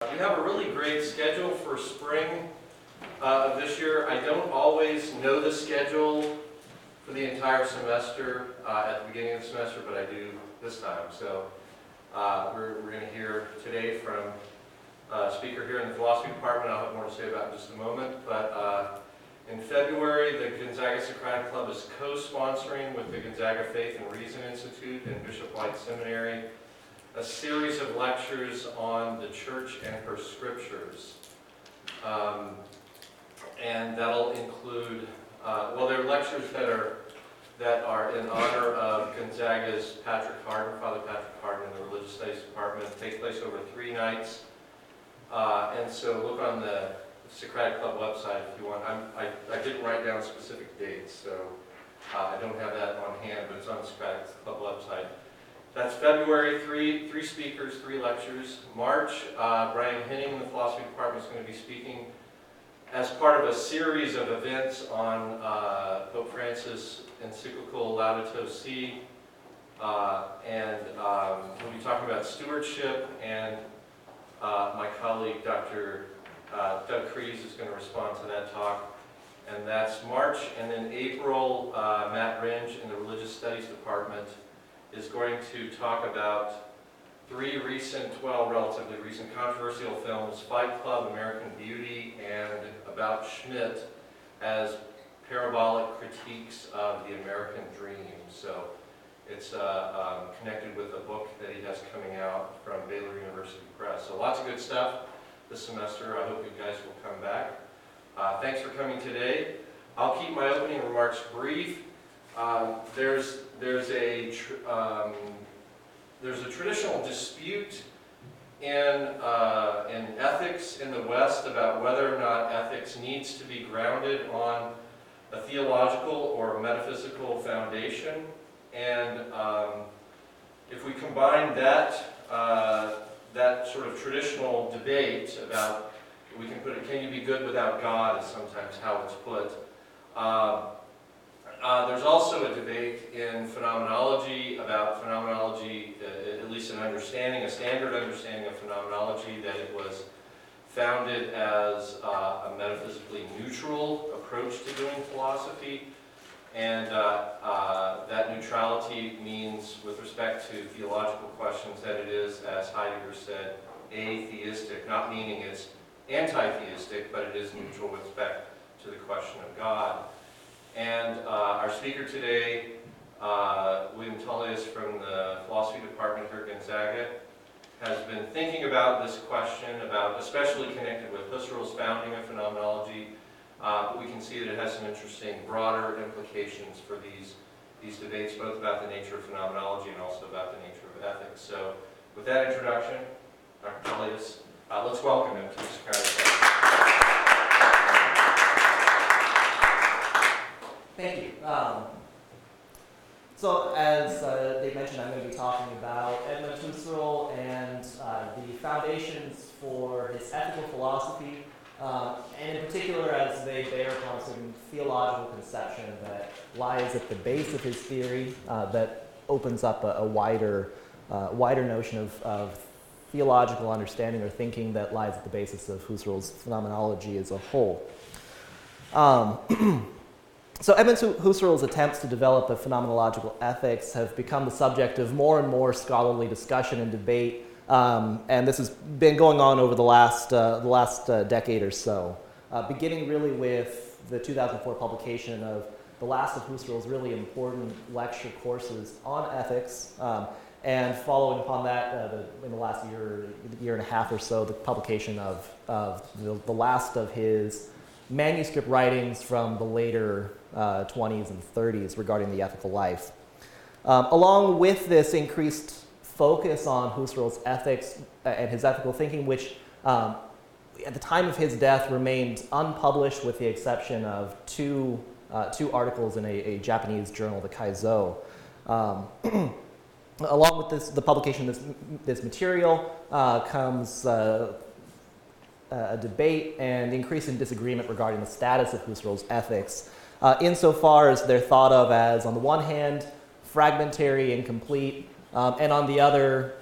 We have a really great schedule for spring of this year. I don't always know the schedule for the entire semester at the beginning of the semester, but I do this time. So we're going to hear today from a speaker here in the philosophy department. I'll have more to say about it in just a moment. But in February, the Gonzaga Socratic Club is co-sponsoring with the Gonzaga Faith and Reason Institute and Bishop White Seminary a series of lectures on the church and her scriptures. And that'll include, there are lectures that are in honor of Gonzaga's Patrick Hardin, Father Patrick Hardin in the Religious Studies Department. They take place over 3 nights. And so look on the Socratic Club website if you want. I didn't write down specific dates, so I don't have that on hand, but it's on the Socratic Club website. That's February, three speakers, 3 lectures. March, Brian Henning in the philosophy department is going to be speaking as part of a series of events on Pope Francis' encyclical Laudato Si, and we'll be talking about stewardship, and my colleague Dr. Doug Kreese is going to respond to that talk, and that's March. And then April, Matt Ringe in the Religious Studies department is going to talk about 3 relatively recent controversial films, Fight Club, American Beauty, and About Schmidt, as parabolic critiques of the American dream. So it's connected with a book that he has coming out from Baylor University Press. So lots of good stuff this semester. I hope you guys will come back. Thanks for coming today. I'll keep my opening remarks brief. There's a traditional dispute in ethics in the West about whether or not ethics needs to be grounded on a theological or metaphysical foundation. And if we combine that sort of traditional debate about, we can put it, can you be good without God, is sometimes how it's put. There's also a debate in phenomenology about phenomenology, at least an understanding, a standard understanding of phenomenology, that it was founded as a metaphysically neutral approach to doing philosophy. And that neutrality means, with respect to theological questions, that it is, as Heidegger said, atheistic, not meaning it's anti-theistic, but it is neutral with respect to the question of God. And our speaker today, William Tullius from the philosophy department here at Gonzaga, has been thinking about this question, especially connected with Husserl's founding of phenomenology, but we can see that it has some interesting broader implications for these debates, both about the nature of phenomenology and also about the nature of ethics. So with that introduction, Dr. Tullius, let's welcome him to the Socratic Club. Thank you. So as they mentioned, I'm going to be talking about Edmund Husserl and the foundations for his ethical philosophy, and in particular as they bear upon a certain theological conception that lies at the base of his theory that opens up a wider notion of theological understanding or thinking that lies at the basis of Husserl's phenomenology as a whole. So Edmund Husserl's attempts to develop a phenomenological ethics have become the subject of more and more scholarly discussion and debate, and this has been going on over the last decade or so, beginning really with the 2004 publication of the last of Husserl's really important lecture courses on ethics, and following upon that, in the last year and a half or so, the publication of the last of his manuscript writings from the later 20s and 30s regarding the ethical life. Along with this increased focus on Husserl's ethics and his ethical thinking, which at the time of his death remained unpublished with the exception of two articles in a Japanese journal, the Kaizo. Along with the publication of this material comes a debate and increasing disagreement regarding the status of Husserl's ethics, insofar as they're thought of as, on the one hand, fragmentary, incomplete, and on the other,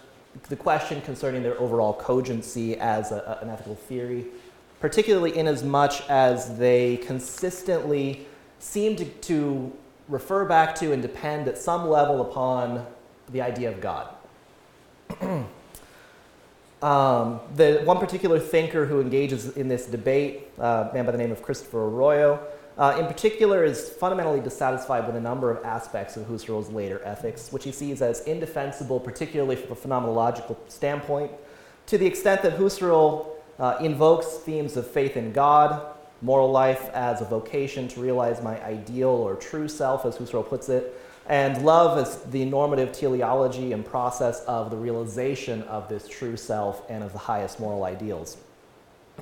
the question concerning their overall cogency as an ethical theory, particularly in as much as they consistently seem to refer back to and depend at some level upon the idea of God. The one particular thinker who engages in this debate, a man by the name of Christopher Arroyo, in particular is fundamentally dissatisfied with a number of aspects of Husserl's later ethics, which he sees as indefensible, particularly from a phenomenological standpoint, to the extent that Husserl invokes themes of faith in God, moral life as a vocation to realize my ideal or true self, as Husserl puts it, and love as the normative teleology and process of the realization of this true self and of the highest moral ideals.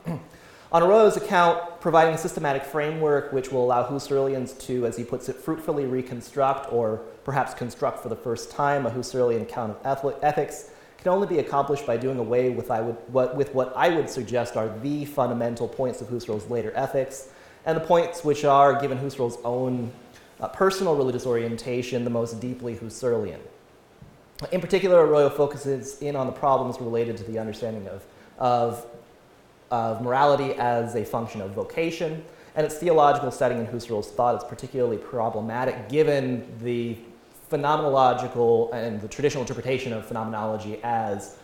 On Arroyo's account, providing a systematic framework which will allow Husserlians to, as he puts it, fruitfully reconstruct or perhaps construct for the first time a Husserlian account of ethics can only be accomplished by doing away with what I would suggest are the fundamental points of Husserl's later ethics, and the points which are, given Husserl's own personal religious orientation, the most deeply Husserlian. In particular, Arroyo focuses in on the problems related to the understanding of morality as a function of vocation, and its theological setting in Husserl's thought is particularly problematic given the phenomenological and the traditional interpretation of phenomenology as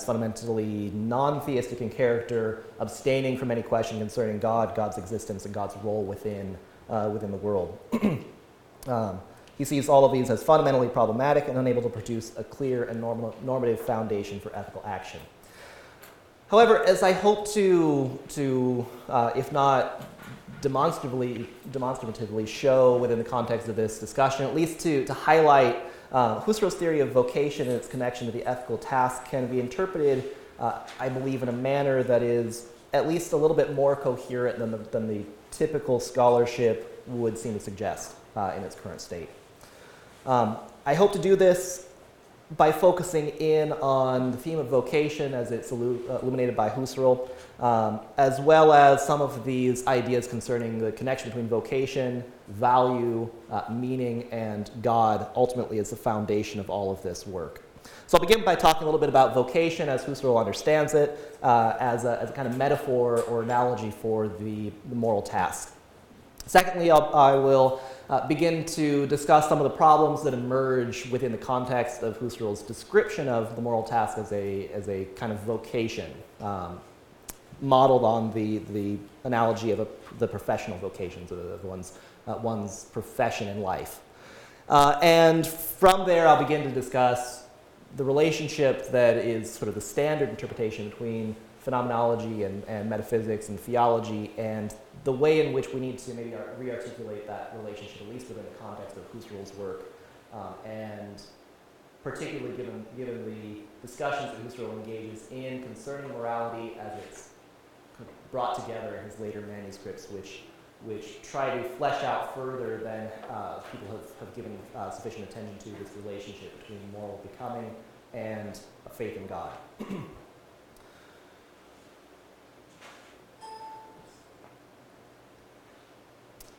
fundamentally non-theistic in character, abstaining from any question concerning God, God's existence, and God's role within the world. He sees all of these as fundamentally problematic and unable to produce a clear and normative foundation for ethical action. However, as I hope to if not demonstratively show within the context of this discussion, at least to highlight Husserl's theory of vocation and its connection to the ethical task can be interpreted, I believe, in a manner that is at least a little bit more coherent than the typical scholarship would seem to suggest in its current state. I hope to do this by focusing in on the theme of vocation as it's illuminated by Husserl, as well as some of these ideas concerning the connection between vocation, value, meaning, and God ultimately is the foundation of all of this work. So I'll begin by talking a little bit about vocation as Husserl understands it, as a kind of metaphor or analogy for the moral task. Secondly, I will begin to discuss some of the problems that emerge within the context of Husserl's description of the moral task as a kind of vocation, modeled on the analogy of the professional vocations, of one's profession in life. And from there, I'll begin to discuss the relationship that is sort of the standard interpretation between phenomenology and metaphysics and theology, and the way in which we need to maybe re-articulate that relationship, at least within the context of Husserl's work, and particularly given the discussions that Husserl engages in concerning morality as it's brought together in his later manuscripts, which try to flesh out further than people have given sufficient attention to this relationship between moral becoming and a faith in God.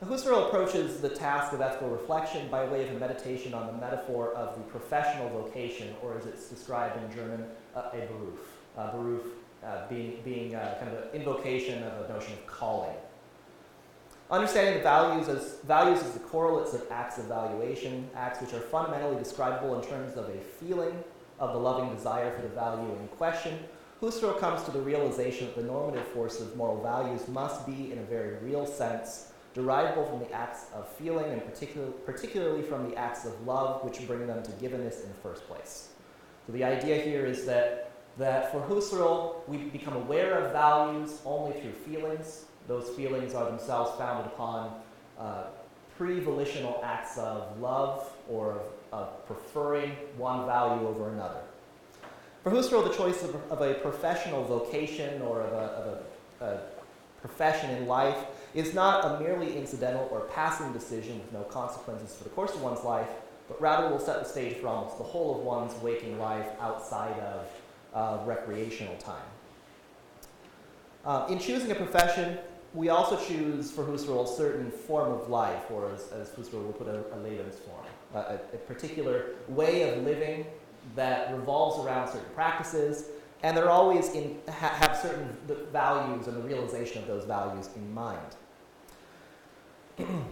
Husserl approaches the task of ethical reflection by way of a meditation on the metaphor of the professional vocation, or as it's described in German, a Beruf. Beruf being kind of an invocation of a notion of calling. Understanding the values as the correlates of acts of valuation, acts which are fundamentally describable in terms of a feeling of the loving desire for the value in question, Husserl comes to the realization that the normative force of moral values must be, in a very real sense, derivable from the acts of feeling, and particularly from the acts of love, which bring them to givenness in the first place. So the idea here is that for Husserl, we become aware of values only through feelings. Those feelings are themselves founded upon pre-volitional acts of love or of preferring one value over another. For Husserl, the choice of a professional vocation or of a profession in life is not a merely incidental or passing decision with no consequences for the course of one's life, but rather will set the stage for almost the whole of one's waking life outside of recreational time. In choosing a profession, we also choose, for Husserl, a certain form of life, or as Husserl would put a Lebensform, a particular way of living that revolves around certain practices, and they're always have certain values and the realization of those values in mind.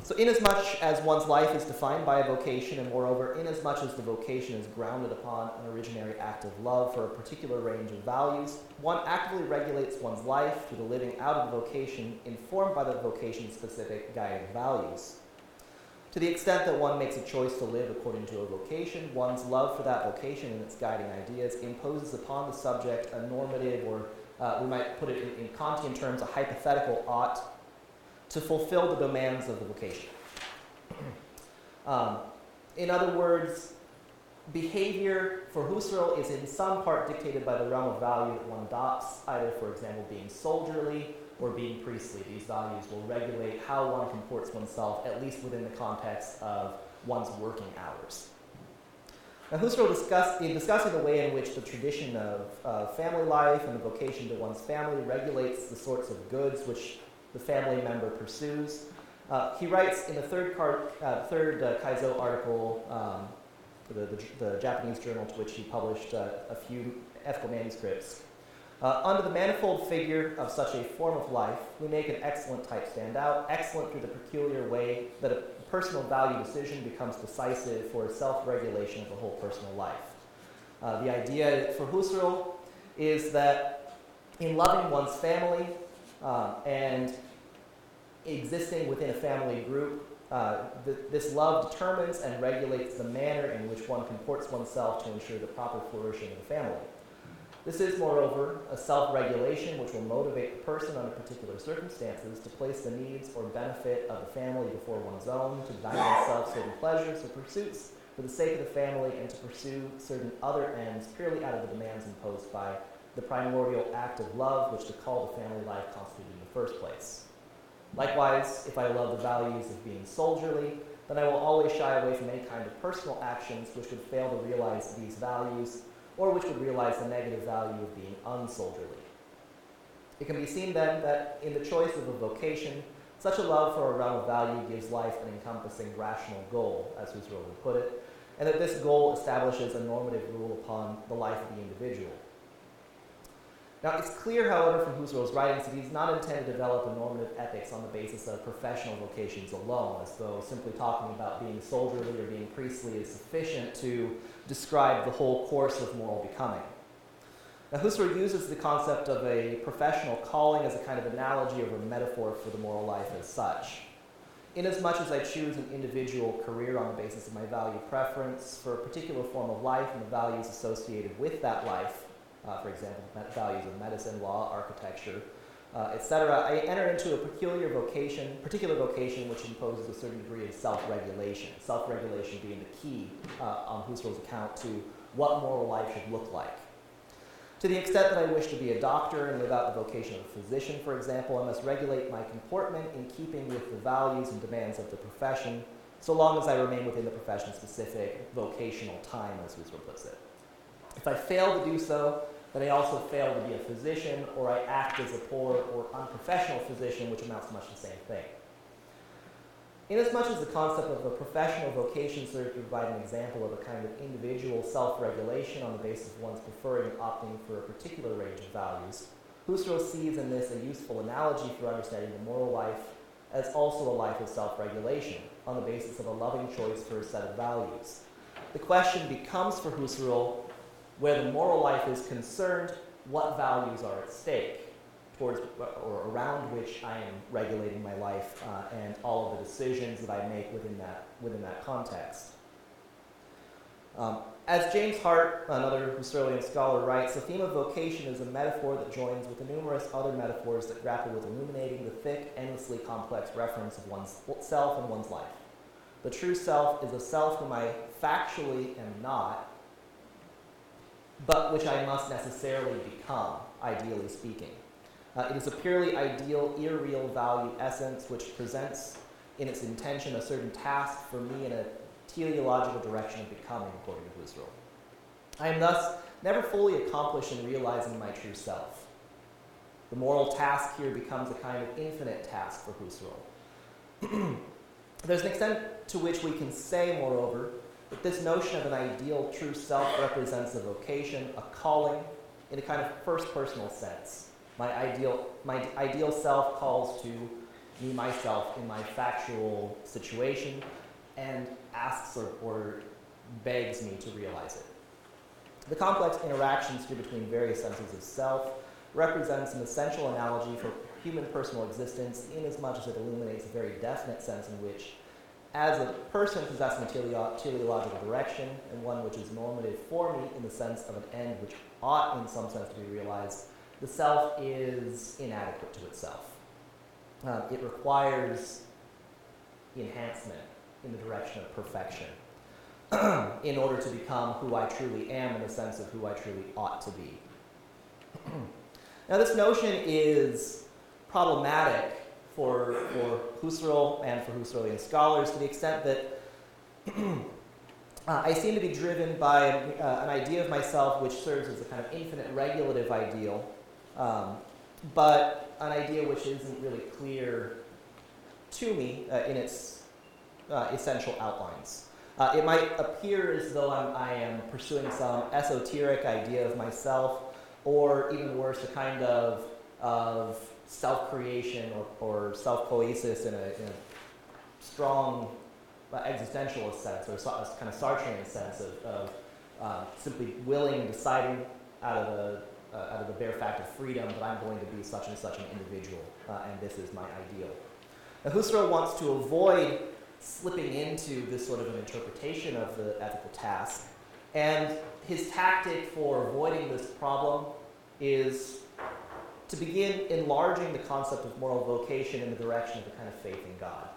So inasmuch as one's life is defined by a vocation, and moreover, inasmuch as the vocation is grounded upon an originary act of love for a particular range of values, one actively regulates one's life through the living out of the vocation informed by the vocation's specific guiding values. To the extent that one makes a choice to live according to a vocation, one's love for that vocation and its guiding ideas imposes upon the subject a normative, or we might put it in Kantian terms, a hypothetical ought to fulfill the demands of the vocation. In other words, behavior for Husserl is in some part dictated by the realm of value that one adopts, either, for example, being soldierly or being priestly. These values will regulate how one comports oneself, at least within the context of one's working hours. Now, Husserl in discussing the way in which the tradition of family life and the vocation to one's family regulates the sorts of goods which the family member pursues. He writes in the third Kaizo article for the Japanese journal to which he published a few ethical manuscripts. Under the manifold figure of such a form of life, we make an excellent type stand out, excellent through the peculiar way that a personal value decision becomes decisive for self-regulation of the whole personal life. The idea for Husserl is that in loving one's family and existing within a family group, this love determines and regulates the manner in which one comports oneself to ensure the proper flourishing of the family. This is, moreover, a self-regulation which will motivate the person under particular circumstances to place the needs or benefit of the family before one's own, to deny oneself certain pleasures or pursuits for the sake of the family, and to pursue certain other ends purely out of the demands imposed by the primordial act of love which the call to family life constituted in the first place. Likewise, if I love the values of being soldierly, then I will always shy away from any kind of personal actions which would fail to realize these values, or which would realize the negative value of being unsoldierly. It can be seen then that in the choice of a vocation, such a love for a realm of value gives life an encompassing rational goal, as Husserl would put it, and that this goal establishes a normative rule upon the life of the individual. Now, it's clear, however, from Husserl's writings that he's not intended to develop a normative ethics on the basis of professional vocations alone, as though simply talking about being soldierly or being priestly is sufficient to describe the whole course of moral becoming. Now, Husserl uses the concept of a professional calling as a kind of analogy or a metaphor for the moral life as such. Inasmuch as I choose an individual career on the basis of my value preference for a particular form of life and the values associated with that life, for example, values of medicine, law, architecture, etc., I enter into a particular vocation which imposes a certain degree of self-regulation being the key on Husserl's account to what moral life should look like. To the extent that I wish to be a doctor and live out the vocation of a physician, for example, I must regulate my comportment in keeping with the values and demands of the profession, so long as I remain within the profession-specific vocational time, as Husserl puts it. If I fail to do so, then I also fail to be a physician, or I act as a poor or unprofessional physician, which amounts to much the same thing. Inasmuch as the concept of a professional vocation serves to provide an example of a kind of individual self-regulation on the basis of one's preferring and opting for a particular range of values, Husserl sees in this a useful analogy for understanding the moral life as also a life of self-regulation on the basis of a loving choice for a set of values. The question becomes for Husserl, where the moral life is concerned, what values are at stake towards or around which I am regulating my life and all of the decisions that I make within that context. As James Hart, another Husserlian scholar, writes, the theme of vocation is a metaphor that joins with the numerous other metaphors that grapple with illuminating the thick, endlessly complex reference of one's self and one's life. The true self is a self whom I factually am not, but which I must necessarily become, ideally speaking. It is a purely ideal, irreal value essence which presents in its intention a certain task for me in a teleological direction of becoming, according to Husserl. I am thus never fully accomplished in realizing my true self. The moral task here becomes a kind of infinite task for Husserl. There's an extent to which we can say, moreover, that this notion of an ideal true self represents a vocation, a calling, in a kind of first personal sense. My ideal self calls to me, myself, in my factual situation, and asks or begs me to realize it. The complex interactions here between various senses of self represents an essential analogy for human personal existence, inasmuch as it illuminates a very definite sense in which, as a person possessing a teleological direction, and one which is normative for me in the sense of an end which ought in some sense to be realized, the self is inadequate to itself. It requires enhancement in the direction of perfection in order to become who I truly am in the sense of who I truly ought to be. Now, this notion is problematic for Husserl and for Husserlian scholars to the extent that I seem to be driven by an idea of myself which serves as a kind of infinite regulative ideal, but an idea which isn't really clear to me in its essential outlines. It might appear as though I am pursuing some esoteric idea of myself, or even worse, a kind of self-creation or self-poiesis in a strong existentialist sense, or a kind of Sartrean sense of simply willing and deciding out of the bare fact of freedom that I'm going to be such and such an individual, and this is my ideal. Now, Husserl wants to avoid slipping into this sort of an interpretation of the ethical task, and his tactic for avoiding this problem is to begin enlarging the concept of moral vocation in the direction of a kind of faith in God.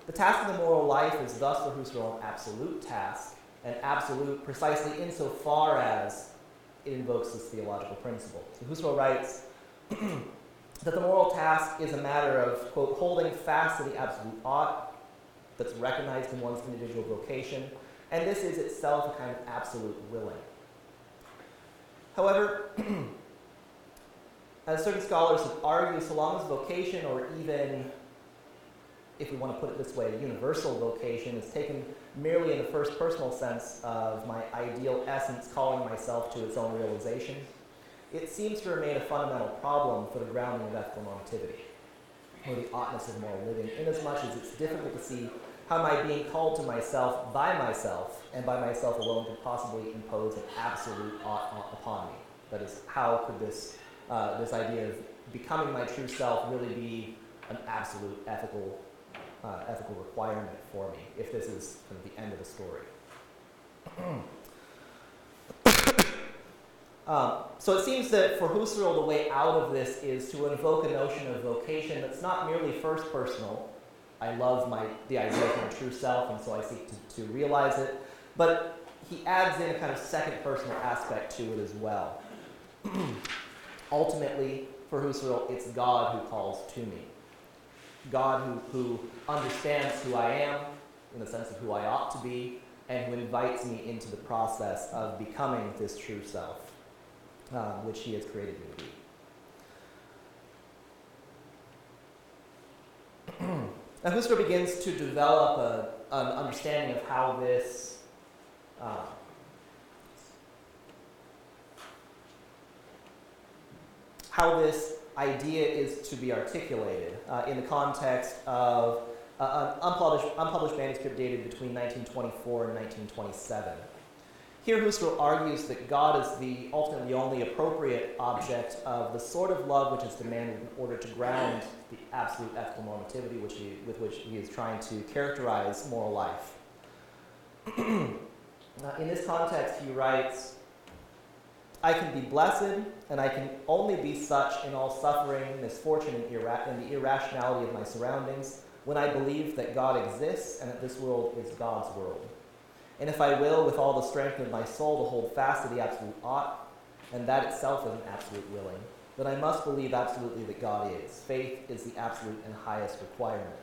The task of the moral life is thus for Husserl an absolute task, and absolute precisely insofar as it invokes this theological principle. So Husserl writes that the moral task is a matter of, quote, holding fast to the absolute ought that's recognized in one's individual vocation, and this is itself a kind of absolute willing. However, as certain scholars have argued, so long as vocation, or even, if we want to put it this way, universal vocation, is taken merely in the first personal sense of my ideal essence calling myself to its own realization, it seems to remain a fundamental problem for the grounding of ethical normativity, or the oughtness of moral living, inasmuch as it's difficult to see how my being called to myself, and by myself alone, could possibly impose an absolute ought upon me. That is, how could this idea of becoming my true self really be an absolute ethical requirement for me, if this is kind of the end of the story? So it seems that for Husserl, the way out of this is to invoke a notion of vocation that's not merely first personal. I love the idea of my true self, and so I seek to realize it. But he adds in a kind of second personal aspect to it as well. Ultimately, for Husserl, it's God who calls to me. God who understands who I am, in the sense of who I ought to be, and who invites me into the process of becoming this true self, which he has created me to be. Now, Husserl begins to develop an understanding of how this idea is to be articulated in the context of an unpublished manuscript dated between 1924 and 1927. Here, Husserl argues that God is the ultimately only appropriate object of the sort of love which is demanded in order to ground the absolute ethical normativity with which he is trying to characterize moral life. In this context, he writes, I can be blessed, and I can only be such in all suffering, misfortune, and the irrationality of my surroundings, when I believe that God exists and that this world is God's world. And if I will, with all the strength of my soul, to hold fast to the absolute ought, and that itself is an absolute willing, then I must believe absolutely that God is. Faith is the absolute and highest requirement.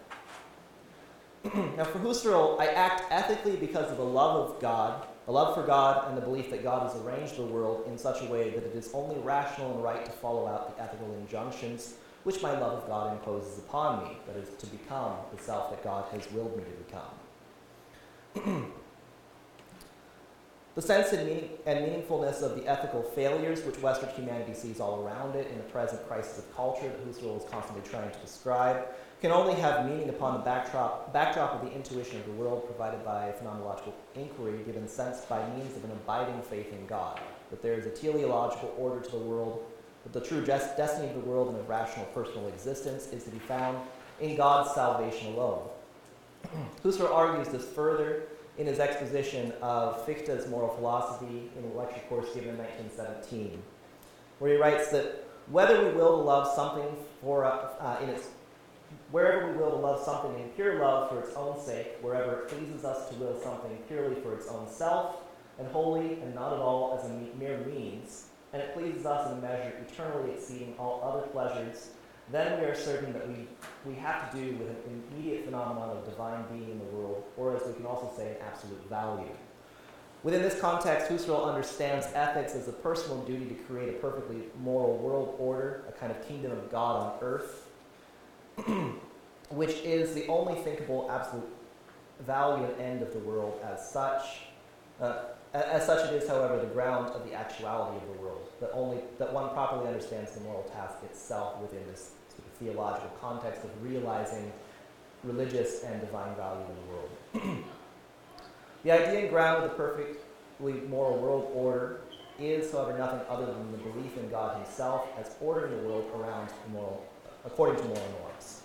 Now, for Husserl, I act ethically because of a love of God, a love for God, and the belief that God has arranged the world in such a way that it is only rational and right to follow out the ethical injunctions which my love of God imposes upon me, that is, to become the self that God has willed me to become. The sense and meaningfulness of the ethical failures which Western humanity sees all around it in the present crisis of culture that Husserl is constantly trying to describe can only have meaning upon the backdrop of the intuition of the world provided by phenomenological inquiry, given sense by means of an abiding faith in God, that there is a teleological order to the world, that the true destiny of the world and of rational personal existence is to be found in God's salvation alone. Husserl argues this further in his exposition of Fichte's moral philosophy in a lecture course given in 1917, where he writes that wherever we will to love something in pure love for its own sake, wherever it pleases us to will something purely for its own self, and wholly and not at all as a mere means, and it pleases us in a measure eternally exceeding all other pleasures, then we are certain that we have to do with an immediate phenomenon of divine being in the world, or as we can also say, an absolute value. Within this context, Husserl understands ethics as a personal duty to create a perfectly moral world order, a kind of kingdom of God on earth, which is the only thinkable absolute value and end of the world as such. As such, it is, however, the ground of the actuality of the world, that one properly understands the moral task itself within this sort of theological context of realizing religious and divine value in the world. The idea and ground of the perfectly moral world order is, however, nothing other than the belief in God himself as ordering the world according to moral norms.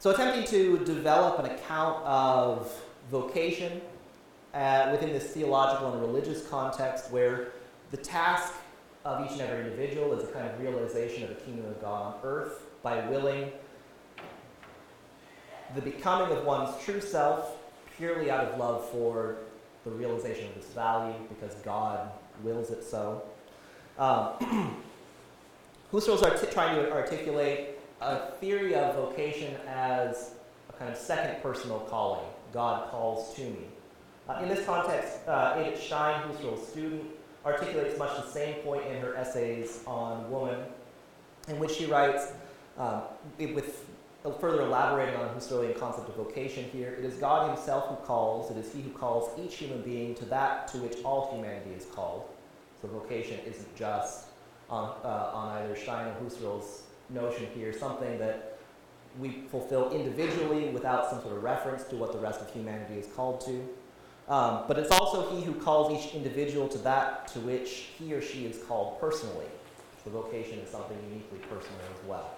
So attempting to develop an account of vocation within this theological and religious context where the task of each and every individual is a kind of realization of the kingdom of God on earth by willing the becoming of one's true self purely out of love for the realization of this value because God wills it so. Husserl's trying to articulate a theory of vocation as a kind of second personal calling. God calls to me. In this context, Edith Stein, Husserl's student, articulates much the same point in her essays on woman, in which she writes, with further elaborating on the Husserlian concept of vocation here, it is God himself who calls, it is he who calls each human being to that to which all humanity is called. So vocation isn't just on either Stein or Husserl's notion here, something that we fulfill individually without some sort of reference to what the rest of humanity is called to. But it's also he who calls each individual to that to which he or she is called personally. So vocation is something uniquely personal as well.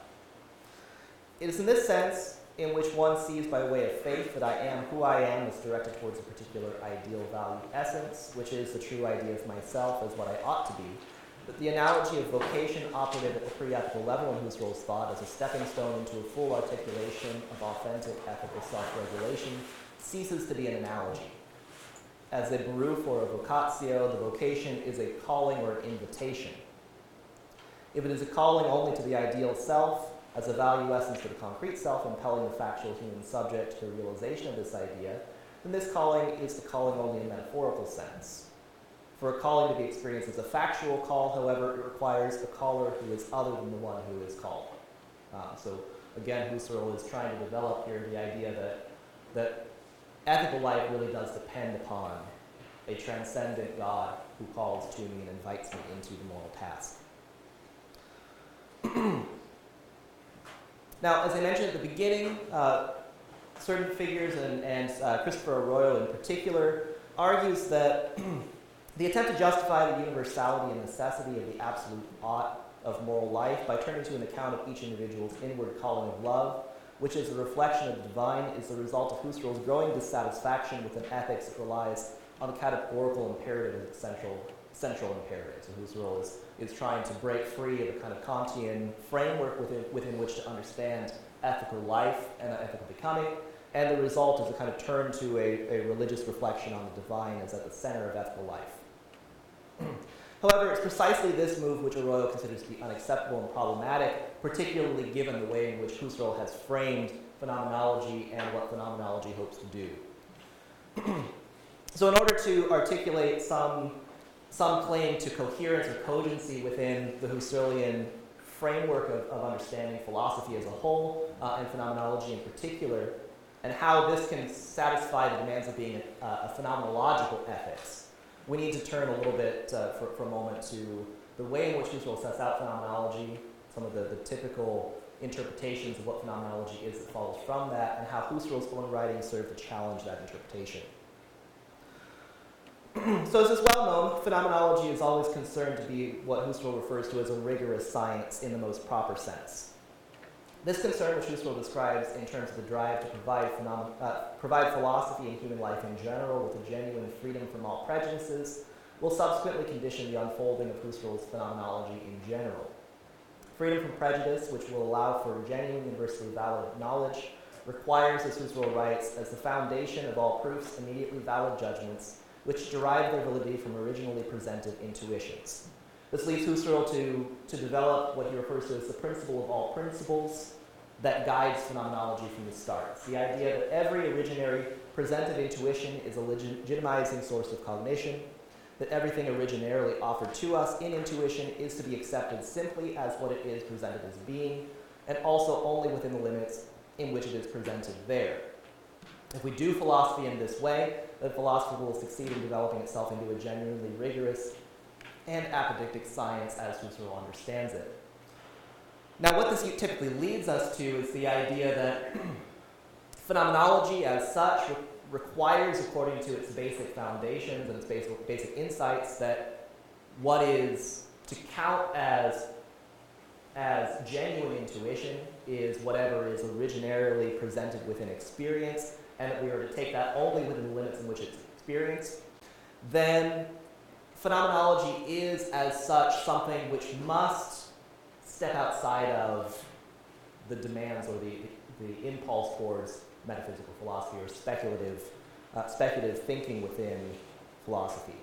It is in this sense in which one sees by way of faith that I am who I am is directed towards a particular ideal value essence, which is the true idea of myself as what I ought to be. But the analogy of vocation operated at the pre-ethical level in Husserl's thought as a stepping stone into a full articulation of authentic ethical self-regulation ceases to be an analogy. As a beruf or a vocatio, the vocation is a calling or an invitation. If it is a calling only to the ideal self, as a value essence to the concrete self, impelling the factual human subject to the realization of this idea, then this calling is the calling only in metaphorical sense. For a calling to be experienced as a factual call, however, it requires a caller who is other than the one who is called. So again, Husserl is trying to develop here the idea that ethical life really does depend upon a transcendent God who calls to me and invites me into the moral task. Now, as I mentioned at the beginning, certain figures, and Christopher Arroyo in particular, argues that the attempt to justify the universality and necessity of the absolute ought of moral life by turning to an account of each individual's inward calling of love, which is a reflection of the divine, is the result of Husserl's growing dissatisfaction with an ethics that relies on the categorical imperative as the central imperative. So Husserl is trying to break free of a kind of Kantian framework within which to understand ethical life and ethical becoming, and the result is a kind of turn to a religious reflection on the divine as at the center of ethical life. However, it's precisely this move which Arroyo considers to be unacceptable and problematic, particularly given the way in which Husserl has framed phenomenology and what phenomenology hopes to do. So in order to articulate some claim to coherence or cogency within the Husserlian framework of understanding philosophy as a whole and phenomenology in particular, and how this can satisfy the demands of being a phenomenological ethics, we need to turn a little bit for a moment to the way in which Husserl sets out phenomenology, some of the typical interpretations of what phenomenology is that follows from that, and how Husserl's own writings serve to challenge that interpretation. So as is well known, phenomenology is always concerned to be what Husserl refers to as a rigorous science in the most proper sense. This concern, which Husserl describes in terms of the drive to provide philosophy and human life in general with a genuine freedom from all prejudices, will subsequently condition the unfolding of Husserl's phenomenology in general. Freedom from prejudice, which will allow for genuine universally valid knowledge, requires, as Husserl writes, as the foundation of all proofs, immediately valid judgments, which derive their validity from originally presented intuitions. This leads Husserl to develop what he refers to as the principle of all principles that guides phenomenology from the start. It's the idea that every originary presented intuition is a legitimizing source of cognition, that everything originarily offered to us in intuition is to be accepted simply as what it is presented as being, and also only within the limits in which it is presented there. If we do philosophy in this way, then philosophy will succeed in developing itself into a genuinely rigorous and apodictic science as Husserl understands it. Now, what this typically leads us to is the idea that phenomenology as such requires, according to its basic foundations and its basic insights, that what is to count as genuine intuition is whatever is originarily presented within experience, and that we are to take that only within the limits in which it's experienced. Then phenomenology is, as such, something which must step outside of the demands or the impulse towards metaphysical philosophy or speculative thinking within philosophy.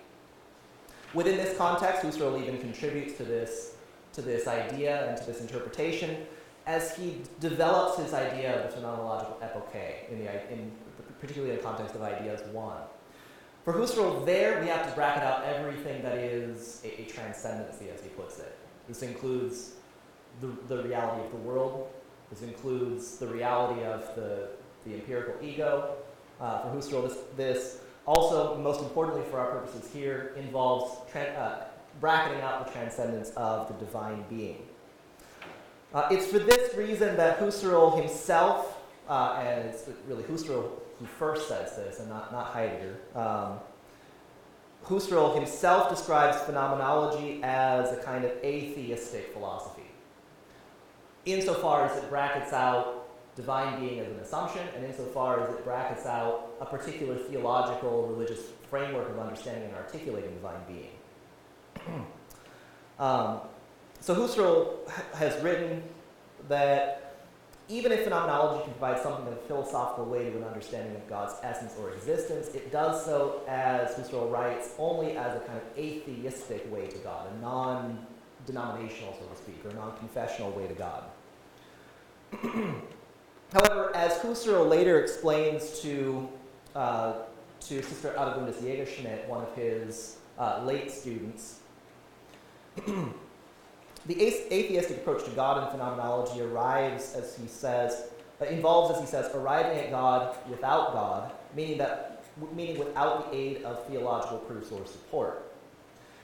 Within this context, Husserl even contributes to this idea and to this interpretation as he develops his idea of the phenomenological epoche, particularly in the context of Ideas 1. For Husserl, there we have to bracket out everything that is a transcendency, as he puts it. This includes the reality of the world. This includes the reality of the empirical ego. For Husserl, this also, most importantly for our purposes here, involves bracketing out the transcendence of the divine being. It's for this reason that Husserl himself, and it's really Husserl who first says this, and not Heidegger, Husserl himself describes phenomenology as a kind of atheistic philosophy, insofar as it brackets out divine being as an assumption, and insofar as it brackets out a particular theological, religious framework of understanding and articulating divine being. So Husserl has written that even if phenomenology can provide something of a philosophical way to an understanding of God's essence or existence, it does so, as Husserl writes, only as a kind of atheistic way to God, a non-denominational, so to speak, or non-confessional way to God. However, as Husserl later explains to Sister Adalgundes Jägerschmidt, one of his late students, the atheistic approach to God in phenomenology involves, as he says, arriving at God, meaning without the aid of theological proofs or support.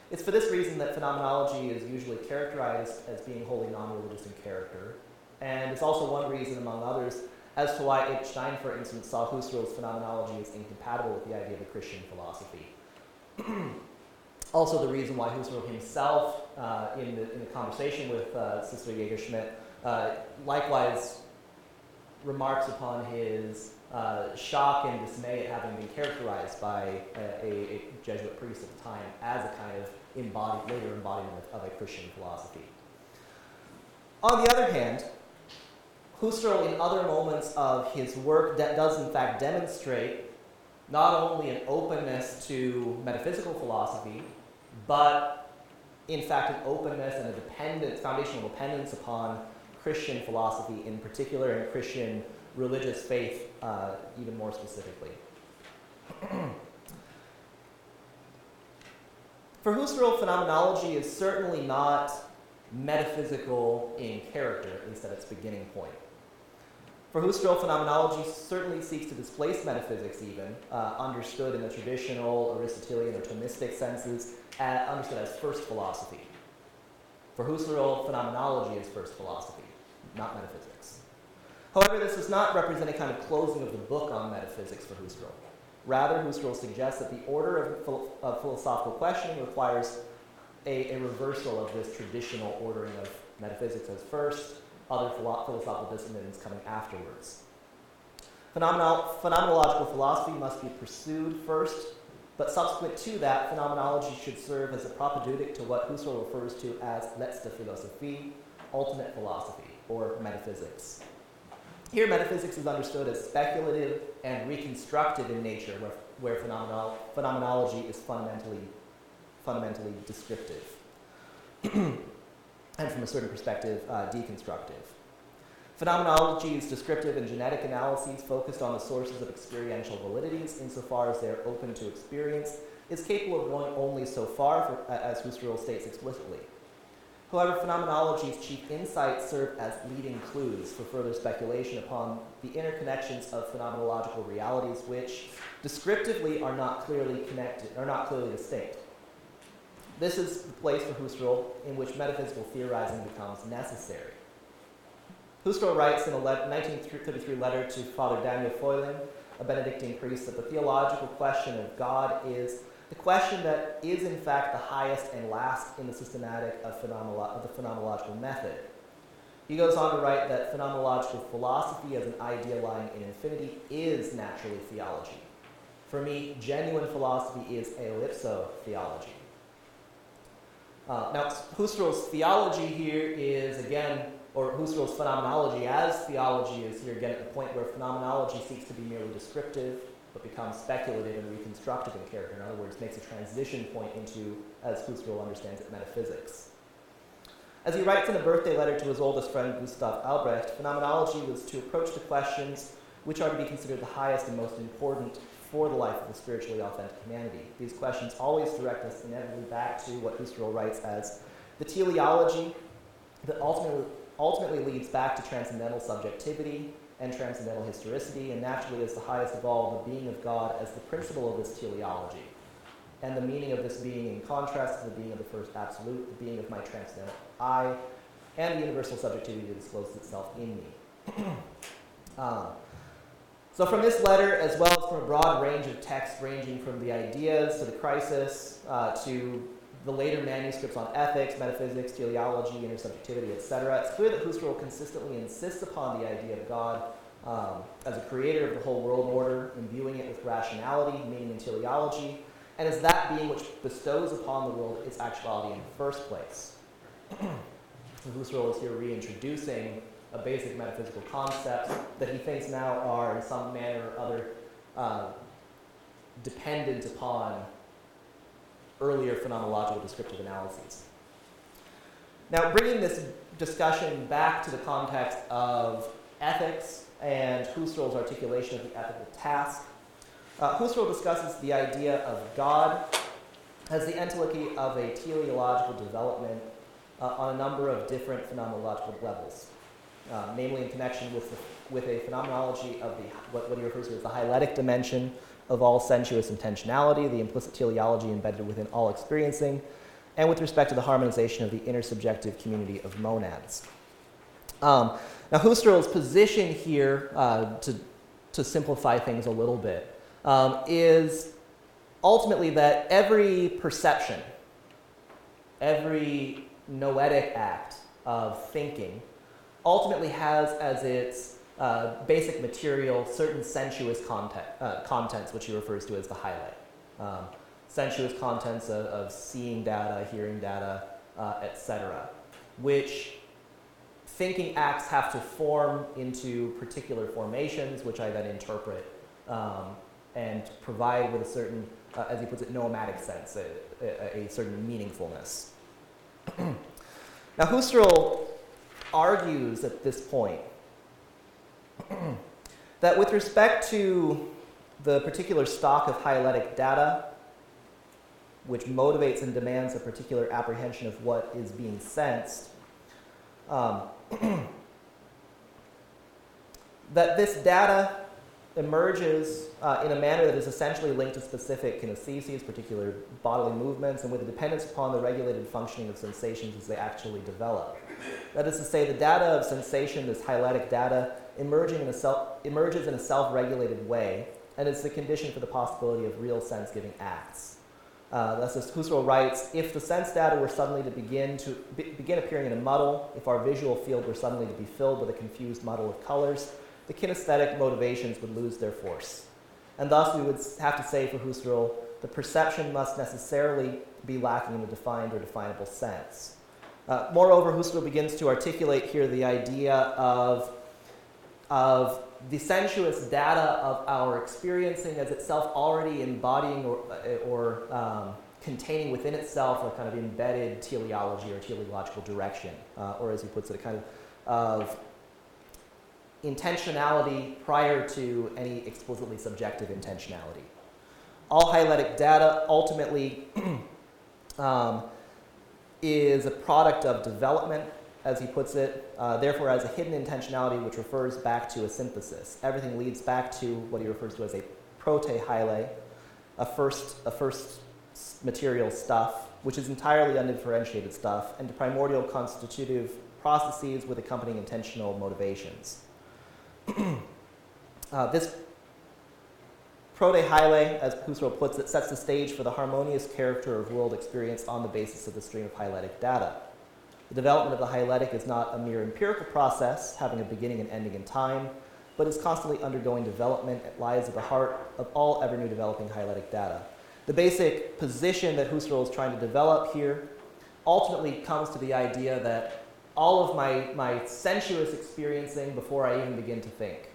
It's for this reason that phenomenology is usually characterized as being wholly non-religious in character, and it's also one reason, among others, as to why H. Stein, for instance, saw Husserl's phenomenology as incompatible with the idea of a Christian philosophy. Also the reason why Husserl himself, in the conversation with Sister Jägerschmidt, likewise remarks upon his shock and dismay at having been characterized by a Jesuit priest at the time as a kind of later embodiment of a Christian philosophy. On the other hand, Husserl, in other moments of his work, does in fact demonstrate not only an openness to metaphysical philosophy, but in fact an openness and a foundational dependence upon Christian philosophy in particular, and Christian religious faith even more specifically. For Husserl, phenomenology is certainly not metaphysical in character, at least at its beginning point. For Husserl, phenomenology certainly seeks to displace metaphysics even, understood in the traditional Aristotelian or Thomistic senses, understood as first philosophy. For Husserl, phenomenology is first philosophy, not metaphysics. However, this does not represent a kind of closing of the book on metaphysics for Husserl. Rather, Husserl suggests that the order of philosophical questioning requires a reversal of this traditional ordering of metaphysics as first, other philosophical disciplines coming afterwards. Phenomenological philosophy must be pursued first, but subsequent to that, phenomenology should serve as a propedeutic to what Husserl refers to as letzte Philosophie, ultimate philosophy, or metaphysics. Here, metaphysics is understood as speculative and reconstructive in nature, where phenomenology is fundamentally descriptive. And from a certain perspective, deconstructive. Phenomenology is descriptive and genetic analyses focused on the sources of experiential validities insofar as they are open to experience, is capable of going only so far, as Husserl states explicitly. However, phenomenology's chief insights serve as leading clues for further speculation upon the interconnections of phenomenological realities which, descriptively, are not clearly connected, are not clearly distinct. This is the place for Husserl in which metaphysical theorizing becomes necessary. Husserl writes in a 1933 letter to Father Daniel Feuling, a Benedictine priest, that the theological question of God is the question that is in fact the highest and last in the systematic of the phenomenological method. He goes on to write that phenomenological philosophy as an idea lying in infinity is naturally theology. For me, genuine philosophy is ellipso theology. Now, Husserl's theology here is again, or Husserl's phenomenology as theology is here again at the point where phenomenology seeks to be merely descriptive, but becomes speculative and reconstructive in character. In other words, makes a transition point into, as Husserl understands it, metaphysics. As he writes in a birthday letter to his oldest friend, Gustav Albrecht, phenomenology was to approach the questions which are to be considered the highest and most important for the life of the spiritually authentic humanity. These questions always direct us inevitably back to what Husserl writes as the teleology that ultimately leads back to transcendental subjectivity and transcendental historicity, and naturally as the highest of all, the being of God as the principle of this teleology, and the meaning of this being in contrast to the being of the first absolute, the being of my transcendental I, and the universal subjectivity that discloses itself in me. So from this letter, as well as from a broad range of texts ranging from the ideas to the crisis, to the later manuscripts on ethics, metaphysics, teleology, intersubjectivity, etc., it's clear that Husserl consistently insists upon the idea of God as a creator of the whole world order, imbuing it with rationality, meaning and teleology, and as that being which bestows upon the world its actuality in the first place. Husserl is here reintroducing a basic metaphysical concepts that he thinks now are in some manner or other dependent upon earlier phenomenological descriptive analyses. Now, bringing this discussion back to the context of ethics and Husserl's articulation of the ethical task, Husserl discusses the idea of God as the entelechy of a teleological development on a number of different phenomenological levels, namely in connection with a phenomenology of what he refers to as the hyletic dimension of all sensuous intentionality, the implicit teleology embedded within all experiencing, and with respect to the harmonization of the intersubjective community of monads. Now, Husserl's position here, to simplify things a little bit, is ultimately that every perception, every noetic act of thinking ultimately has as its basic material certain sensuous contents, which he refers to as the highlight. Sensuous contents of seeing data, hearing data, etc., which thinking acts have to form into particular formations, which I then interpret and provide with a certain, as he puts it, noematic sense, a certain meaningfulness. Now, Husserl argues at this point that with respect to the particular stock of hyletic data, which motivates and demands a particular apprehension of what is being sensed, um, that this data emerges in a manner that is essentially linked to specific kinestheses, particular bodily movements, and with a dependence upon the regulated functioning of sensations as they actually develop. That is to say, the data of sensation, this hyletic data, emerges in a self-regulated way, and is the condition for the possibility of real sense-giving acts. Thus, as Husserl writes, if the sense data were suddenly to begin appearing in a muddle, if our visual field were suddenly to be filled with a confused muddle of colors, the kinesthetic motivations would lose their force. And thus, we would have to say for Husserl, the perception must necessarily be lacking in a defined or definable sense. Moreover, Husserl begins to articulate here the idea of the sensuous data of our experiencing as itself already embodying or containing within itself a kind of embedded teleology or teleological direction, or as he puts it, a kind of intentionality prior to any explicitly subjective intentionality. All hyletic data ultimately is a product of development, as he puts it, therefore as a hidden intentionality which refers back to a synthesis. Everything leads back to what he refers to as a prote-hyle, a first material stuff, which is entirely undifferentiated stuff, and to primordial constitutive processes with accompanying intentional motivations. This prote-hyle, as Husserl puts it, sets the stage for the harmonious character of world experience on the basis of the stream of hyletic data. The development of the hyletic is not a mere empirical process, having a beginning and ending in time, but is constantly undergoing development. It lies at the heart of all ever new developing hyletic data. The basic position that Husserl is trying to develop here ultimately comes to the idea that all of my sensuous experiencing before I even begin to think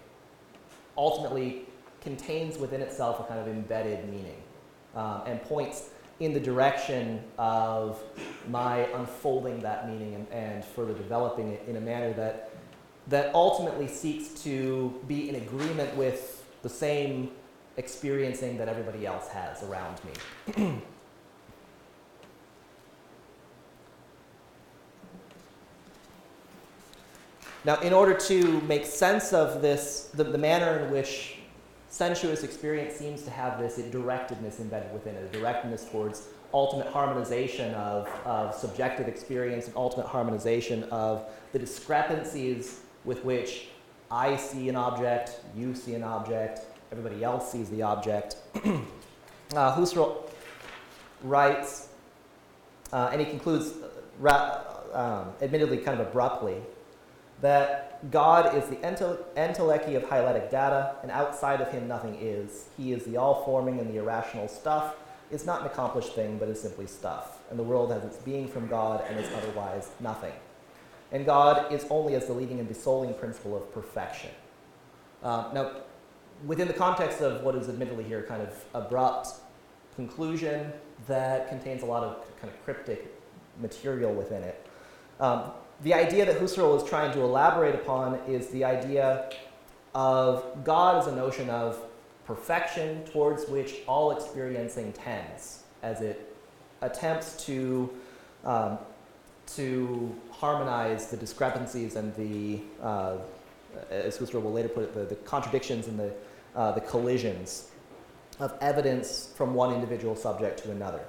ultimately contains within itself a kind of embedded meaning and points in the direction of my unfolding that meaning and further developing it in a manner that ultimately seeks to be in agreement with the same experiencing that everybody else has around me. Now, in order to make sense of this, the manner in which sensuous experience seems to have this directedness embedded within it, a directedness towards ultimate harmonization of subjective experience and ultimate harmonization of the discrepancies with which I see an object, you see an object, everybody else sees the object. Husserl writes, and he concludes, admittedly kind of abruptly, that God is the entelechy of hyletic data, and outside of him nothing is. He is the all-forming, and the irrational stuff is not an accomplished thing, but is simply stuff. And the world has its being from God and is otherwise nothing. And God is only as the leading and besouling principle of perfection. Now, within the context of what is admittedly here kind of abrupt conclusion that contains a lot of kind of cryptic material within it, the idea that Husserl is trying to elaborate upon is the idea of God as a notion of perfection towards which all experiencing tends, as it attempts to harmonize the discrepancies and the, as Husserl will later put it, the contradictions and the collisions of evidence from one individual subject to another.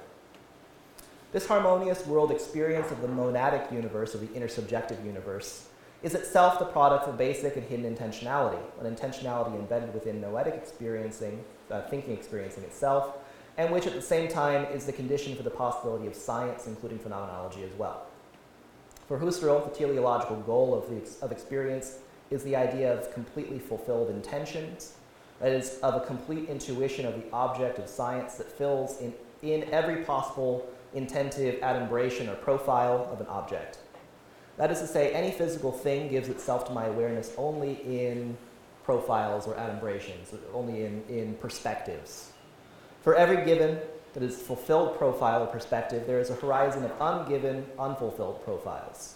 This harmonious world experience of the monadic universe, of the intersubjective universe, is itself the product of basic and hidden intentionality, an intentionality embedded within noetic experiencing, thinking experiencing itself, and which at the same time is the condition for the possibility of science, including phenomenology as well. For Husserl, the teleological goal of experience is the idea of completely fulfilled intentions, that is, of a complete intuition of the object of science that fills in every possible intentive adumbration or profile of an object. That is to say, any physical thing gives itself to my awareness only in profiles or adumbrations, only in perspectives. For every given that is fulfilled profile or perspective, there is a horizon of ungiven, unfulfilled profiles.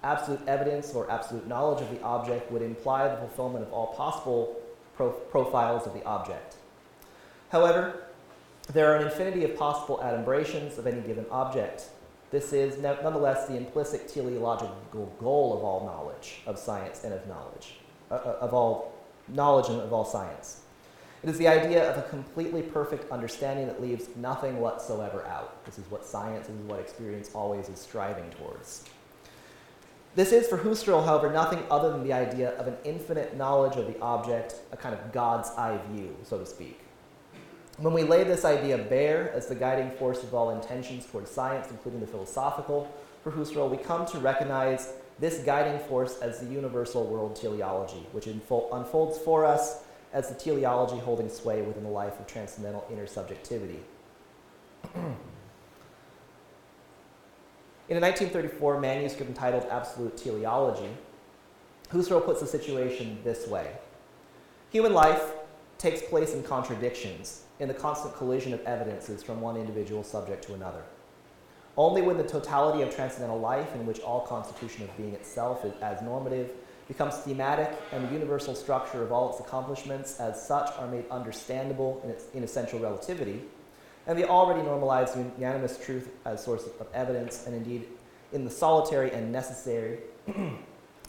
Absolute evidence or absolute knowledge of the object would imply the fulfillment of all possible profiles of the object. However, there are an infinity of possible adumbrations of any given object. This is nonetheless the implicit teleological goal of all knowledge, of science and of knowledge, of all knowledge and of all science. It is the idea of a completely perfect understanding that leaves nothing whatsoever out. This is what science, this is what experience always is striving towards. This is, for Husserl, however, nothing other than the idea of an infinite knowledge of the object, a kind of God's eye view, so to speak. When we lay this idea bare as the guiding force of all intentions towards science, including the philosophical, for Husserl, we come to recognize this guiding force as the universal world teleology, which unfolds for us as the teleology holding sway within the life of transcendental intersubjectivity. In a 1934 manuscript entitled Absolute Teleology, Husserl puts the situation this way. Human life takes place in contradictions, in the constant collision of evidences from one individual subject to another. Only when the totality of transcendental life, in which all constitution of being itself is as normative, becomes thematic, and the universal structure of all its accomplishments as such are made understandable in essential relativity, and the already normalized unanimous truth as source of evidence, and indeed in the solitary and necessary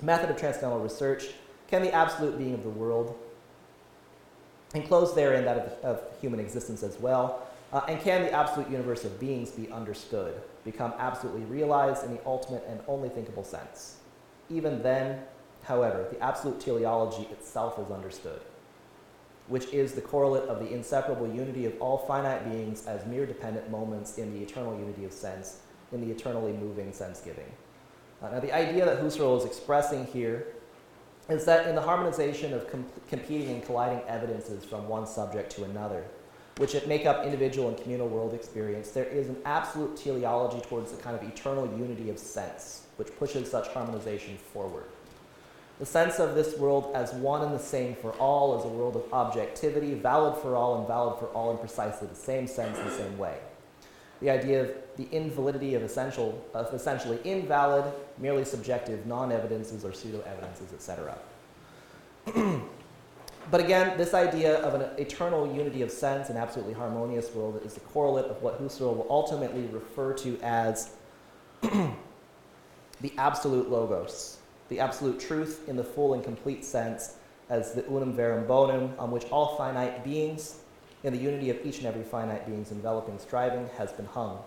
method of transcendental research, can the absolute being of the world, enclosed therein that of human existence as well, and can the absolute universe of beings be understood, become absolutely realized in the ultimate and only thinkable sense. Even then, however, the absolute teleology itself is understood, which is the correlate of the inseparable unity of all finite beings as mere dependent moments in the eternal unity of sense, in the eternally moving sense-giving. Now, the idea that Husserl is expressing here is that in the harmonization of competing and colliding evidences from one subject to another, which make up individual and communal world experience, there is an absolute teleology towards the kind of eternal unity of sense, which pushes such harmonization forward. The sense of this world as one and the same for all is a world of objectivity, valid for all and valid for all in precisely the same sense and the same way. The idea of the invalidity of essentially invalid, merely subjective non-evidences or pseudo-evidences, etc. But again, this idea of an eternal unity of sense, an absolutely harmonious world, is the correlate of what Husserl will ultimately refer to as the absolute logos, the absolute truth in the full and complete sense as the unum verum bonum on which all finite beings, in the unity of each and every finite being's enveloping striving, has been hung,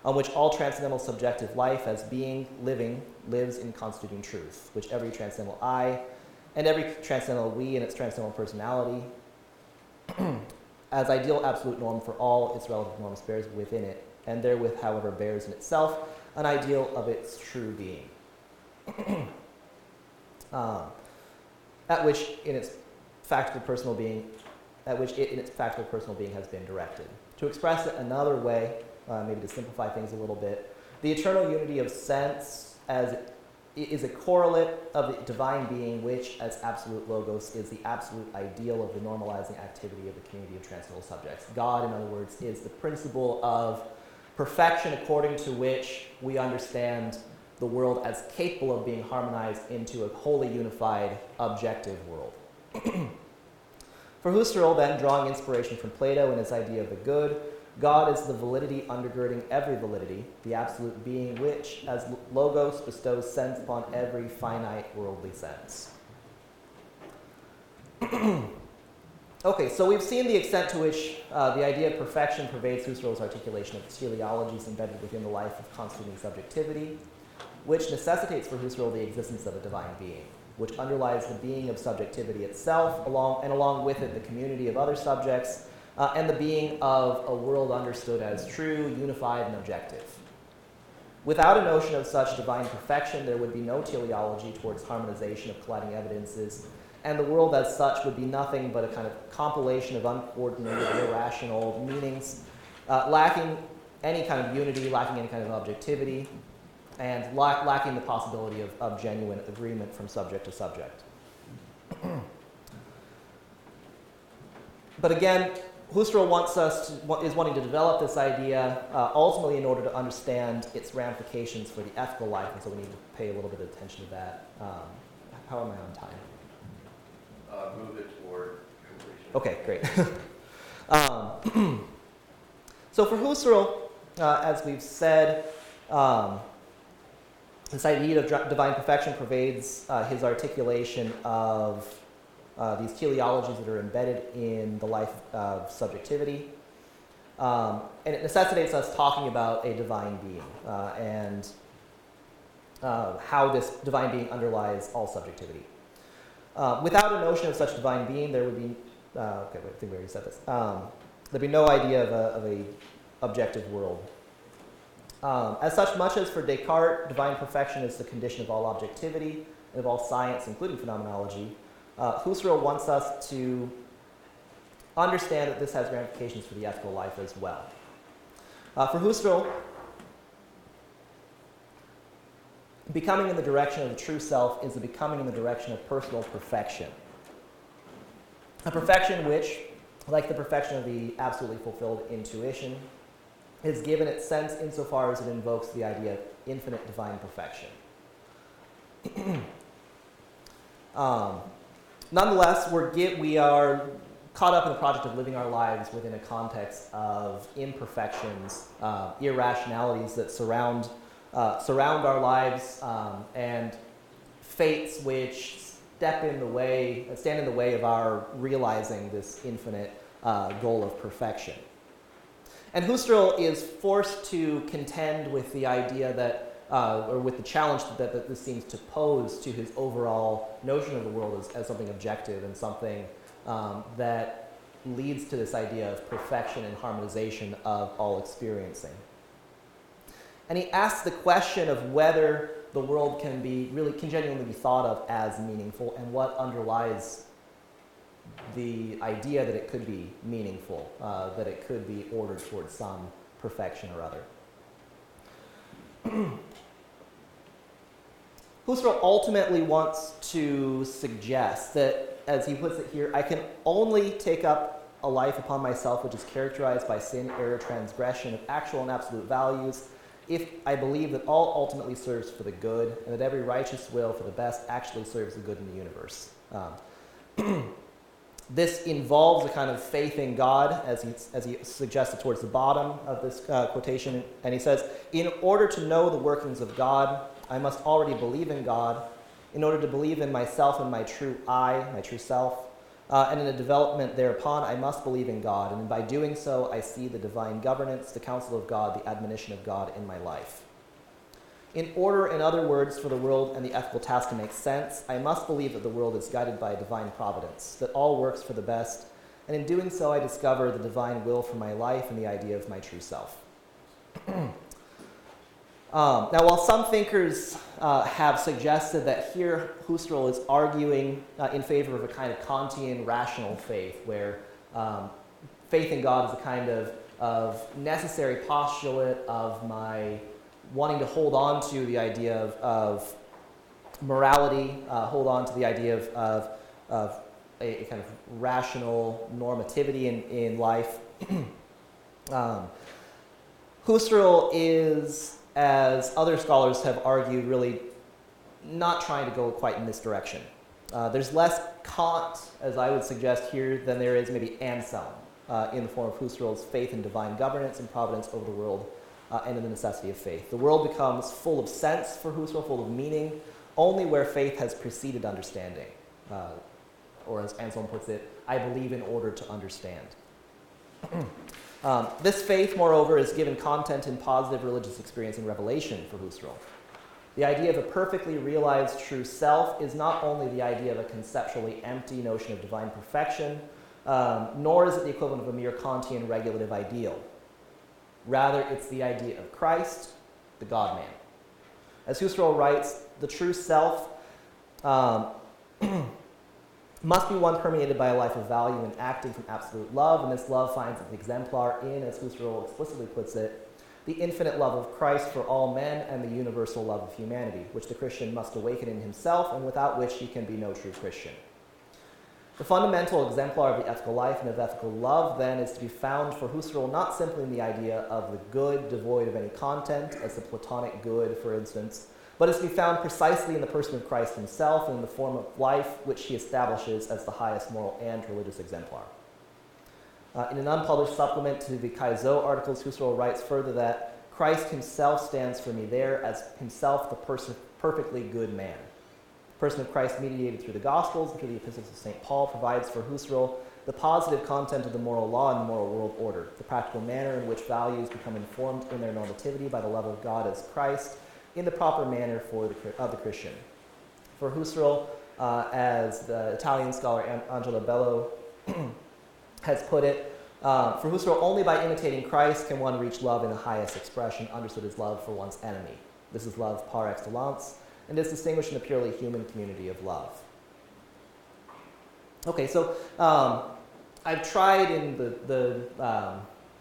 on which all transcendental subjective life as being, living, lives in constituting truth, which every transcendental I and every transcendental we in its transcendental personality, as ideal absolute norm for all its relative norms, bears within it, and therewith, however, bears in itself an ideal of its true being. At which it in its factual personal being has been directed. To express it another way, maybe to simplify things a little bit, the eternal unity of sense is a correlate of the divine being, which, as absolute logos, is the absolute ideal of the normalizing activity of the community of transcendental subjects. God, in other words, is the principle of perfection according to which we understand the world as capable of being harmonized into a wholly unified, objective world. For Husserl, then, drawing inspiration from Plato and his idea of the good, God is the validity undergirding every validity, the absolute being which, as logos, bestows sense upon every finite worldly sense. Okay, so we've seen the extent to which the idea of perfection pervades Husserl's articulation of the teleologies embedded within the life of constituting subjectivity, which necessitates for Husserl the existence of a divine being, which underlies the being of subjectivity itself, along with it the community of other subjects, and the being of a world understood as true, unified, and objective. Without a notion of such divine perfection, there would be no teleology towards harmonization of colliding evidences, and the world as such would be nothing but a kind of compilation of uncoordinated, irrational meanings, lacking any kind of unity, lacking any kind of objectivity, and lacking the possibility of genuine agreement from subject to subject. But again, Husserl is wanting to develop this idea ultimately in order to understand its ramifications for the ethical life, and so we need to pay a little bit of attention to that. How am I on time? Move it toward completion. Okay, great. So for Husserl, as we've said, This idea of divine perfection pervades his articulation of these teleologies that are embedded in the life of subjectivity. And it necessitates us talking about a divine being and how this divine being underlies all subjectivity. Without a notion of such divine being, there would be, I think we already said this, there'd be no idea of a objective world. As such, much as for Descartes, divine perfection is the condition of all objectivity and of all science, including phenomenology, Husserl wants us to understand that this has ramifications for the ethical life as well. For Husserl, becoming in the direction of the true self is a becoming in the direction of personal perfection. A perfection which, like the perfection of the absolutely fulfilled intuition, is given its sense insofar as it invokes the idea of infinite divine perfection. Nonetheless, we are caught up in the project of living our lives within a context of imperfections, irrationalities that surround our lives, and fates which stand in the way of our realizing this infinite goal of perfection. And Husserl is forced to contend with the idea that, or with the challenge that this seems to pose to his overall notion of the world as something objective and something that leads to this idea of perfection and harmonization of all experiencing. And he asks the question of whether the world can genuinely be thought of as meaningful, and what underlies the idea that it could be meaningful, that it could be ordered towards some perfection or other. Husserl ultimately wants to suggest that, as he puts it here, I can only take up a life upon myself which is characterized by sin, error, transgression of actual and absolute values, if I believe that all ultimately serves for the good, and that every righteous will for the best actually serves the good in the universe. This involves a kind of faith in God, as he suggested towards the bottom of this quotation. And he says, in order to know the workings of God, I must already believe in God. In order to believe in myself and my true I, my true self, and in a development thereupon, I must believe in God. And by doing so, I see the divine governance, the counsel of God, the admonition of God in my life. In order, in other words, for the world and the ethical task to make sense, I must believe that the world is guided by a divine providence, that all works for the best, and in doing so I discover the divine will for my life and the idea of my true self. Now, while some thinkers have suggested that here Husserl is arguing in favor of a kind of Kantian rational faith, where faith in God is a kind of necessary postulate of my wanting to hold on to the idea of morality, hold on to the idea of a kind of rational normativity in life. Husserl is, as other scholars have argued, really not trying to go quite in this direction. There's less Kant, as I would suggest here, than there is maybe Anselm in the form of Husserl's faith in divine governance and providence over the world, and in the necessity of faith. The world becomes full of sense for Husserl, full of meaning, only where faith has preceded understanding. Or as Anselm puts it, I believe in order to understand. This faith, moreover, is given content in positive religious experience and revelation for Husserl. The idea of a perfectly realized true self is not only the idea of a conceptually empty notion of divine perfection, nor is it the equivalent of a mere Kantian regulative ideal. Rather, it's the idea of Christ, the God-man. As Husserl writes, the true self must be one permeated by a life of value and acting from absolute love, and this love finds its exemplar in, as Husserl explicitly puts it, the infinite love of Christ for all men and the universal love of humanity, which the Christian must awaken in himself, and without which he can be no true Christian. The fundamental exemplar of the ethical life and of ethical love, then, is to be found for Husserl not simply in the idea of the good devoid of any content, as the Platonic good, for instance, but is to be found precisely in the person of Christ himself and in the form of life which he establishes as the highest moral and religious exemplar. In an unpublished supplement to the Kaizo articles, Husserl writes further that Christ himself stands for me there as himself the perfectly good man. The person of Christ mediated through the Gospels and through the epistles of St. Paul provides for Husserl the positive content of the moral law and the moral world order, the practical manner in which values become informed in their normativity by the love of God as Christ in the proper manner of the Christian. For Husserl, as the Italian scholar Angelo Bello has put it, for Husserl, only by imitating Christ can one reach love in the highest expression, understood as love for one's enemy. This is love par excellence, and is distinguished in the purely human community of love. Okay, so I've tried in the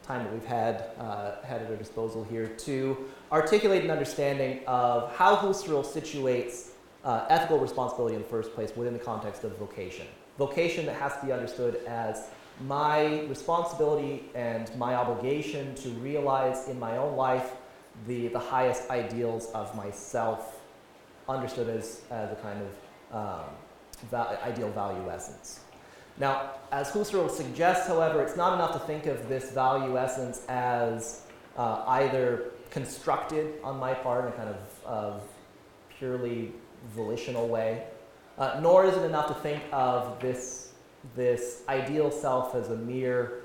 time that we've had at our disposal here to articulate an understanding of how Husserl situates ethical responsibility in the first place within the context of vocation. Vocation that has to be understood as my responsibility and my obligation to realize in my own life the highest ideals of myself, understood as a kind of ideal value essence. Now, as Husserl suggests, however, it's not enough to think of this value essence as either constructed on my part in a kind of purely volitional way, nor is it enough to think of this ideal self as a mere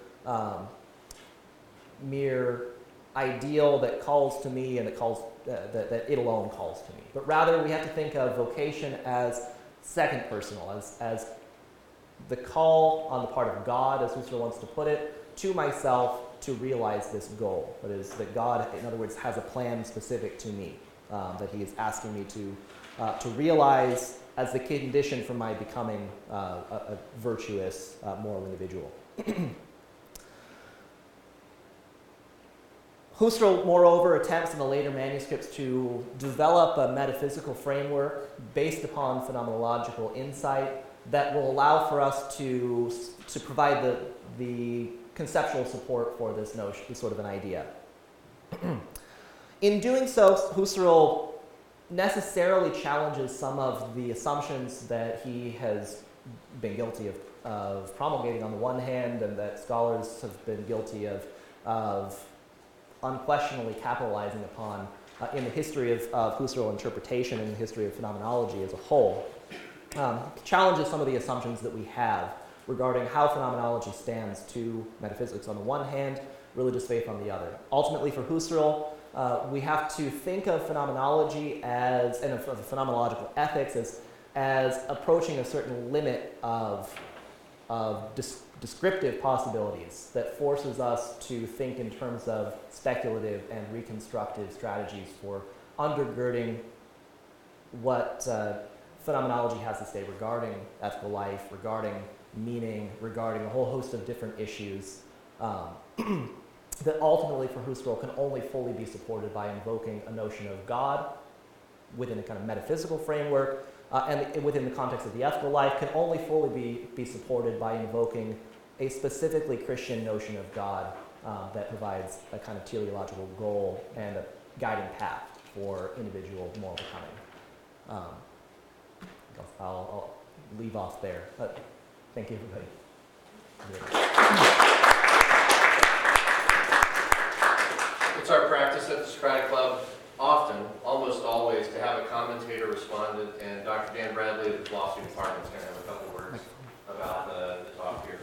ideal that calls to me and that it alone calls to me. But rather, we have to think of vocation as second personal, as the call on the part of God, as Husserl wants to put it, to myself to realize this goal. That is, that God, in other words, has a plan specific to me, that he is asking me to realize as the condition for my becoming a virtuous, moral individual. Husserl, moreover, attempts in the later manuscripts to develop a metaphysical framework based upon phenomenological insight that will allow for us to provide the conceptual support for this notion, this sort of an idea. In doing so, Husserl necessarily challenges some of the assumptions that he has been guilty of promulgating on the one hand, and that scholars have been guilty of unquestionably capitalizing upon in the history of Husserl interpretation and the history of phenomenology as a whole. Challenges some of the assumptions that we have regarding how phenomenology stands to metaphysics on the one hand, religious faith on the other. Ultimately, for Husserl, we have to think of phenomenology and of phenomenological ethics as approaching a certain limit of descriptive possibilities that forces us to think in terms of speculative and reconstructive strategies for undergirding what phenomenology has to say regarding ethical life, regarding meaning, regarding a whole host of different issues that ultimately for Husserl can only fully be supported by invoking a notion of God within a kind of metaphysical framework, and within the context of the ethical life can only fully be supported by invoking a specifically Christian notion of God that provides a kind of teleological goal and a guiding path for individual moral becoming. I'll leave off there. Thank you, everybody. It's our practice at the Socratic Club often, almost always, to have a commentator, respondent, and Dr. Dan Bradley of the philosophy department is going to have a couple words about the talk here.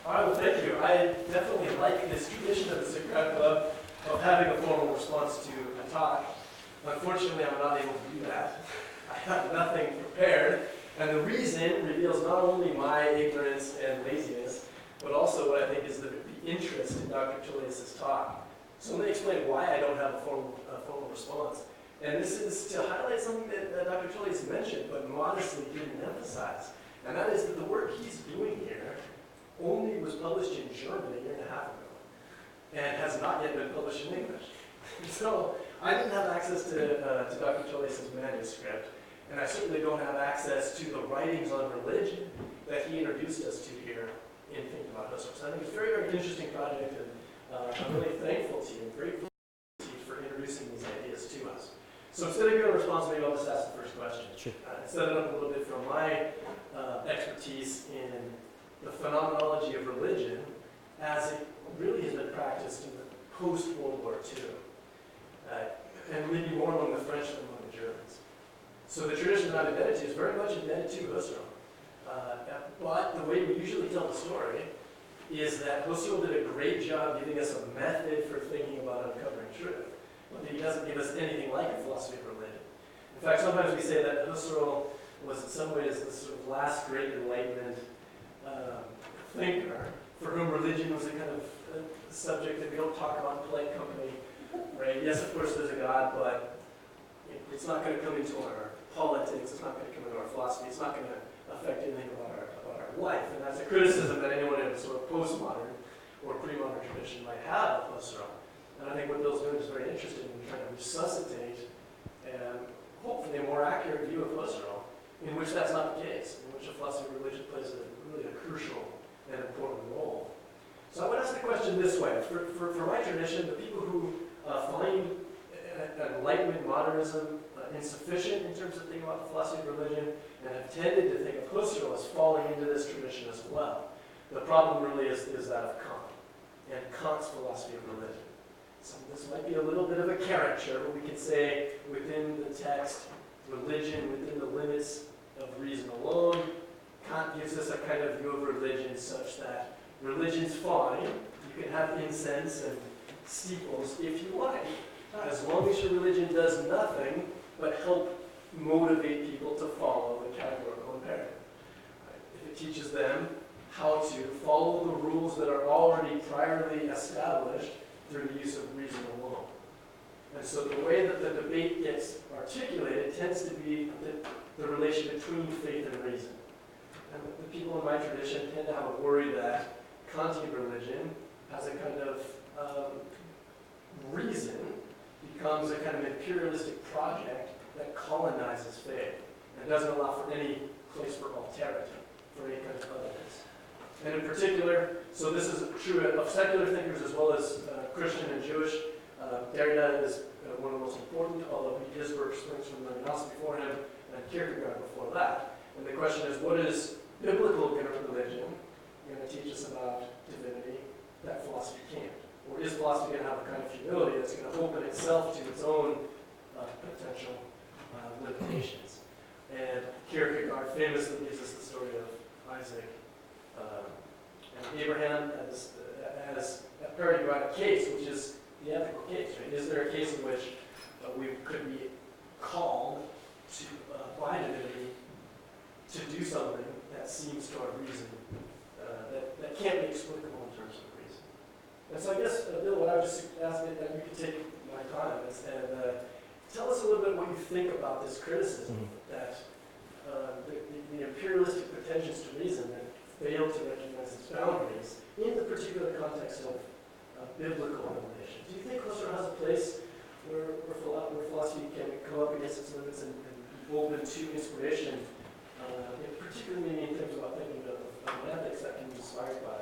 All right, well, thank you. I definitely like this tradition of the Socratic Club of having a formal response to a talk. Unfortunately, I'm not able to do that. I have nothing prepared, and the reason reveals not only my ignorance and laziness, but also what I think is the interest in Dr. Tullius' talk. So let me explain why I don't have a formal response. And this is to highlight something that Dr. Tullius mentioned, but modestly didn't emphasize. And that is that the work he's doing here only was published in German a year and a half ago, and has not yet been published in English. So I didn't have access to Dr. Tullius' manuscript, and I certainly don't have access to the writings on religion that he introduced us to here in Thinking About Husserl. So I think it's a very, very interesting project, and I'm really thankful to you and grateful to you for introducing these ideas to us. So instead of giving a response, maybe I'll just ask the first question. Sure. Set it up a little bit from my expertise in the phenomenology of religion as it really has been practiced in the post-World War II, and maybe more among the French than among the Germans. So the tradition that I'm indebted to is very much indebted to Husserl. But the way we usually tell the story is that Husserl did a great job giving us a method for thinking about uncovering truth, but he doesn't give us anything like a philosophy of religion. In fact, sometimes we say that Husserl was in some ways the sort of last great Enlightenment thinker for whom religion was a kind of a subject that we don't talk about in polite company, right? Yes, of course there's a God, but it's not going to come into our politics, it's not going to come into our philosophy, it's not going to affect anything about our life. And that's a criticism that anyone in a sort of postmodern or pre-modern tradition might have of Husserl. And I think what Bill's doing is very interesting in trying to resuscitate and hopefully a more accurate view of Husserl, in which that's not the case, in which a philosophy of religion plays really a crucial and important role. So I would ask the question this way. For my tradition, the people who find Enlightenment modernism insufficient in terms of thinking about the philosophy of religion and have tended to think of Husserl as falling into this tradition as well. The problem really is that of Kant and Kant's philosophy of religion. So this might be a little bit of a caricature, but we could say within the text, religion within the limits of reason alone. Kant gives us a kind of view of religion such that religion's fine. You can have incense and steeples if you like, as long as your religion does nothing but help motivate people to follow the categorical imperative. If it teaches them how to follow the rules that are already priorly established through the use of reason alone. And so the way that the debate gets articulated tends to be the relation between faith and reason. And the people in my tradition tend to have a worry that Kantian religion as a kind of reason becomes a kind of imperialistic project that colonizes faith and doesn't allow for any place for alterity, for any kind of otherness. And in particular, so this is true of secular thinkers as well as Christian and Jewish. Derrida is one of the most important, although his work springs from Levinas before him and Kierkegaard before that. And the question is, what is biblical religion going to teach us about divinity that philosophy can't? Or is philosophy going to have a kind of humility that's going to open itself to its own potential limitations? And Kierkegaard famously gives us the story of Isaac and Abraham as a paradigmatic case, which is the ethical case. Right? Is there a case in which we could be called to, by divinity to do something that seems to our reason, that can't be explicable in terms of reason? And so I guess, Bill, what I would just ask that you could take my time and tell us a little bit what you think about this criticism that the imperialistic pretensions to reason that fail to recognize its boundaries in the particular context of biblical revelation. Do you think Husserl has a place where philosophy can come up against its limits and be open to inspiration, particularly maybe in terms about thinking of ethics that can be inspired by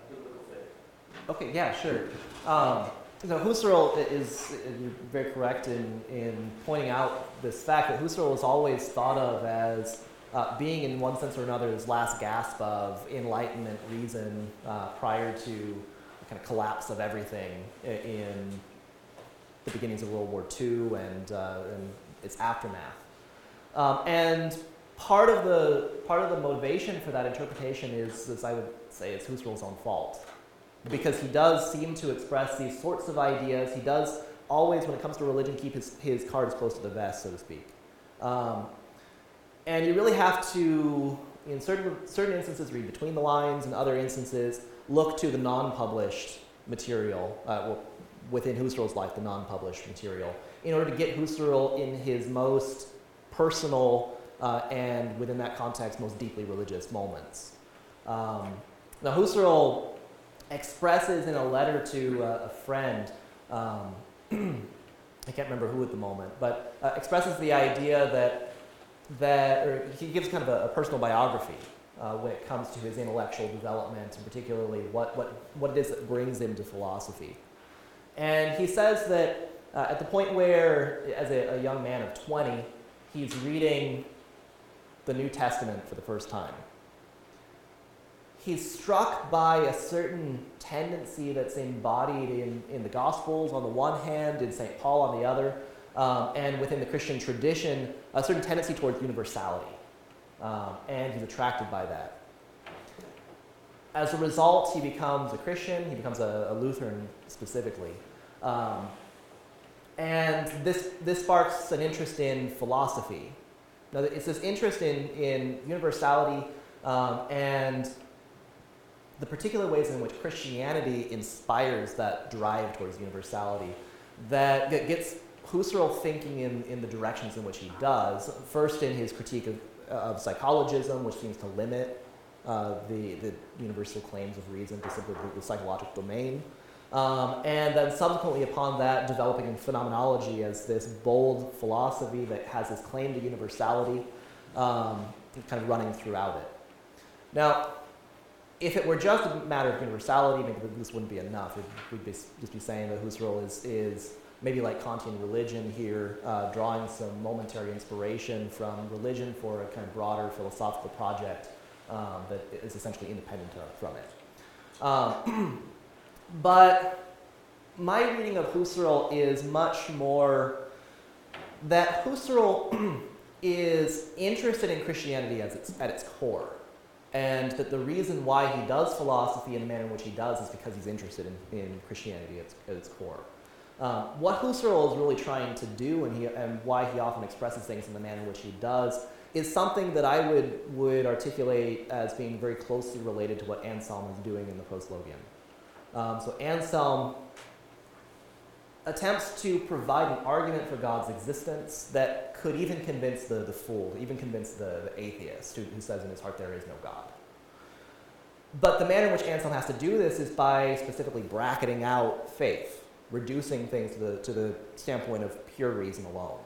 biblical faith? Okay, yeah, sure. So Husserl is you're very correct in pointing out this fact that Husserl is always thought of as being, in one sense or another, his last gasp of Enlightenment reason prior to the kind of collapse of everything in the beginnings of World War II and its aftermath. And part of the motivation for that interpretation is, as I would say, it's Husserl's own fault, because he does seem to express these sorts of ideas. He does always, when it comes to religion, keep his cards close to the vest, so to speak. And you really have to, in certain instances, read between the lines, and other instances, look to the non-published material, within Husserl's life, the non-published material, in order to get Husserl in his most personal and, within that context, most deeply religious moments. Now, Husserl expresses in a letter to a friend, I can't remember who at the moment, but expresses the idea or he gives kind of a personal biography when it comes to his intellectual development, and particularly what it is that brings him to philosophy. And he says that at the point where, as a young man of 20, he's reading the New Testament for the first time, he's struck by a certain tendency that's embodied in the Gospels on the one hand, in St. Paul on the other, and within the Christian tradition, a certain tendency towards universality. And he's attracted by that. As a result, he becomes a Christian, he becomes a Lutheran specifically. And this sparks an interest in philosophy. Now, it's this interest in universality and the particular ways in which Christianity inspires that drive towards universality that gets Husserl thinking in the directions in which he does. First, in his critique of psychologism, which seems to limit the universal claims of reason to simply the psychological domain. And then subsequently upon that, developing in phenomenology as this bold philosophy that has this claim to universality kind of running throughout it. Now, if it were just a matter of universality, maybe this wouldn't be enough. We'd just be saying that Husserl is maybe like Kantian religion here, drawing some momentary inspiration from religion for a kind of broader philosophical project that is essentially independent from it. But my reading of Husserl is much more that Husserl is interested in Christianity at its core. And that the reason why he does philosophy in the manner in which he does is because he's interested in Christianity at its core. What Husserl is really trying to do and why he often expresses things in the manner in which he does is something that I would articulate as being very closely related to what Anselm is doing in the Proslogium. So Anselm attempts to provide an argument for God's existence that could even convince the fool, even convince the atheist who says in his heart there is no God. But the manner in which Anselm has to do this is by specifically bracketing out faith, reducing things to the standpoint of pure reason alone.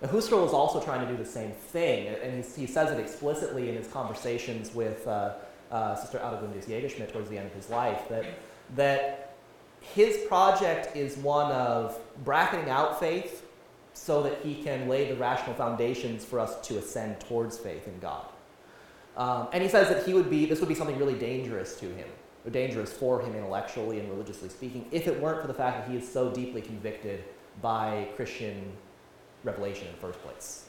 Now, Husserl is also trying to do the same thing, and he says it explicitly in his conversations with Sister Adelgundius Jägerschmidt towards the end of his life, that his project is one of bracketing out faith so that he can lay the rational foundations for us to ascend towards faith in God. And he says that this would be something really dangerous to him, or dangerous for him intellectually and religiously speaking, if it weren't for the fact that he is so deeply convicted by Christian revelation in the first place.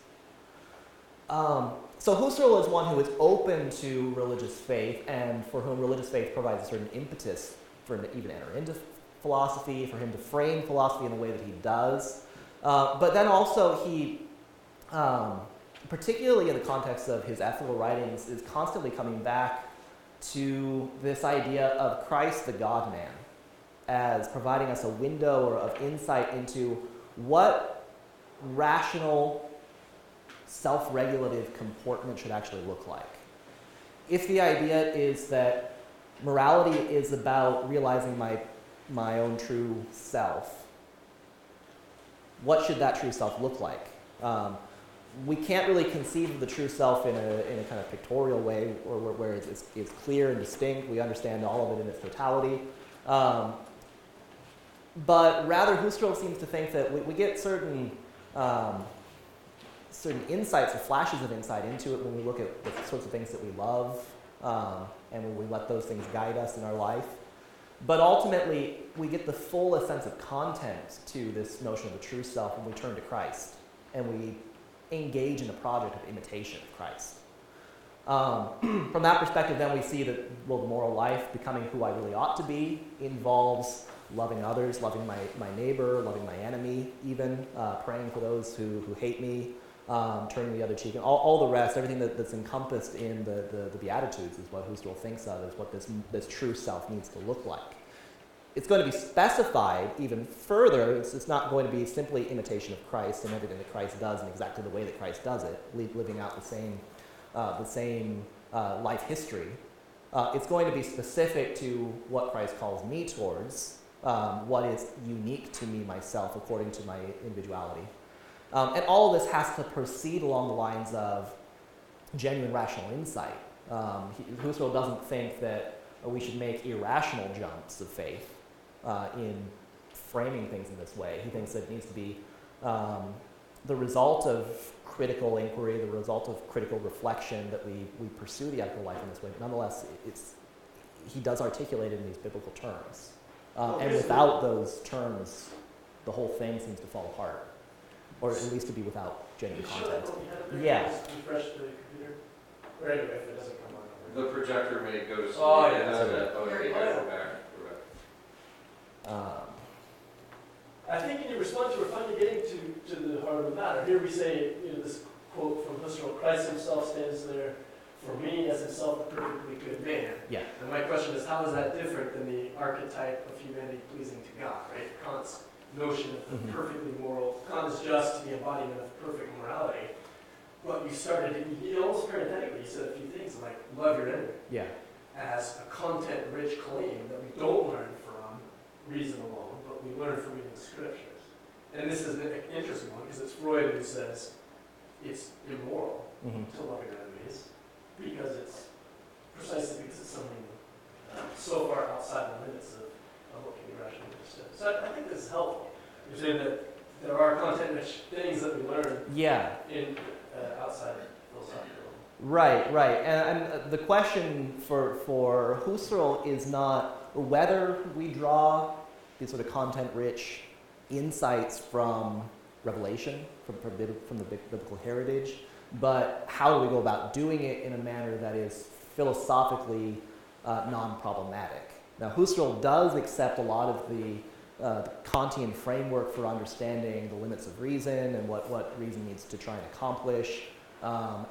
So Husserl is one who is open to religious faith and for whom religious faith provides a certain impetus for him to even enter into philosophy, for him to frame philosophy in the way that he does. But then also he, particularly in the context of his ethical writings, is constantly coming back to this idea of Christ the God-man as providing us a window of insight into what rational, self-regulative comportment should actually look like. If the idea is that morality is about realizing my own true self, what should that true self look like? We can't really conceive of the true self in a kind of pictorial way, or where it's clear and distinct. We understand all of it in its totality. But rather, Husserl seems to think that we get certain insights or flashes of insight into it when we look at the sorts of things that we love, and when we let those things guide us in our life. But ultimately, we get the fullest sense of content to this notion of the true self when we turn to Christ and we engage in the project of imitation of Christ. From that perspective, then we see that, well, the moral life, becoming who I really ought to be, involves loving others, loving my neighbor, loving my enemy even, praying for those who hate me, turning the other cheek, and all the rest, everything that's encompassed in the Beatitudes is what Husserl thinks of as what this true self needs to look like. It's going to be specified even further. It's not going to be simply imitation of Christ and everything that Christ does in exactly the way that Christ does it, living out the same life history. It's going to be specific to what Christ calls me towards, what is unique to me, myself, according to my individuality. And all of this has to proceed along the lines of genuine rational insight. Husserl doesn't think that we should make irrational jumps of faith in framing things in this way. He thinks that it needs to be the result of critical inquiry, the result of critical reflection, that we pursue the ethical life in this way. But nonetheless, he does articulate it in these biblical terms. Well, And here's without those terms, the whole thing seems to fall apart, or at least to be without genuine You show that content. what we had up there? Yeah. Just refresh the computer. Or anyway, if it doesn't come on. The projector may go to sleep. Oh, yeah, That's that's it. Okay, Yeah. go back. I think in your response, we're finally getting to the heart of the matter. Here we say, this quote from Husserl, Christ himself stands there for me as himself a perfectly good man. Yeah. And my question is, how is that different than the archetype of humanity pleasing to God, right? Kant's notion of the perfectly moral, Kant is just the embodiment of perfect morality. But you started, almost parenthetically, you said a few things like, love your enemy, Yeah. as a content-rich claim that we don't learn from reason alone, but we learn from reading the scriptures. And this is an interesting one, because it's Freud who says it's immoral to love your enemies, because it's precisely because it's something so far outside the limits of what can be rationally understood. So I think this is helpful. You're saying that there are content-rich things that we learn Yeah. in outside of philosophical. Right. And the question for Husserl is not whether we draw these sort of content-rich insights from revelation, from the biblical heritage, but how do we go about doing it in a manner that is philosophically non-problematic. Now, Husserl does accept a lot of the Kantian framework for understanding the limits of reason and what reason needs to try and accomplish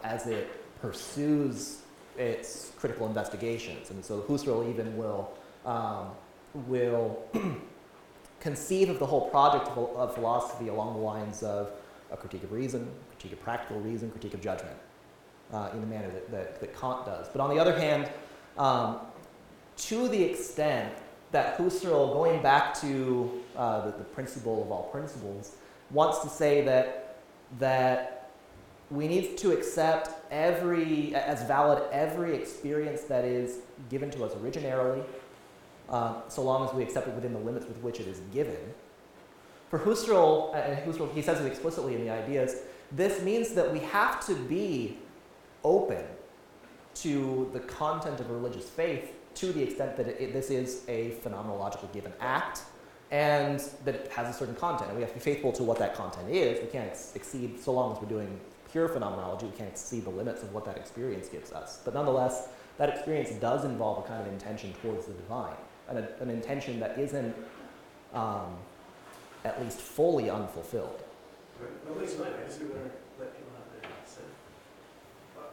as it pursues its critical investigations. And so Husserl even will conceive of the whole project of philosophy along the lines of a critique of reason, critique of practical reason, critique of judgment, in the manner that Kant does. But on the other hand, to the extent that Husserl, going back to the principle of all principles, wants to say that we need to accept as valid every experience that is given to us originarily, so long as we accept it within the limits with which it is given. For Husserl, and Husserl, he says it explicitly in the Ideas, this means that we have to be open to the content of religious faith to the extent that this is a phenomenological given act and that it has a certain content. And we have to be faithful to what that content is. We can't exceed, so long as we're doing pure phenomenology, we can't exceed the limits of what that experience gives us. But nonetheless, that experience does involve a kind of intention towards the divine, an intention that isn't at least fully unfulfilled. At least mine, I guess we better let people have their say.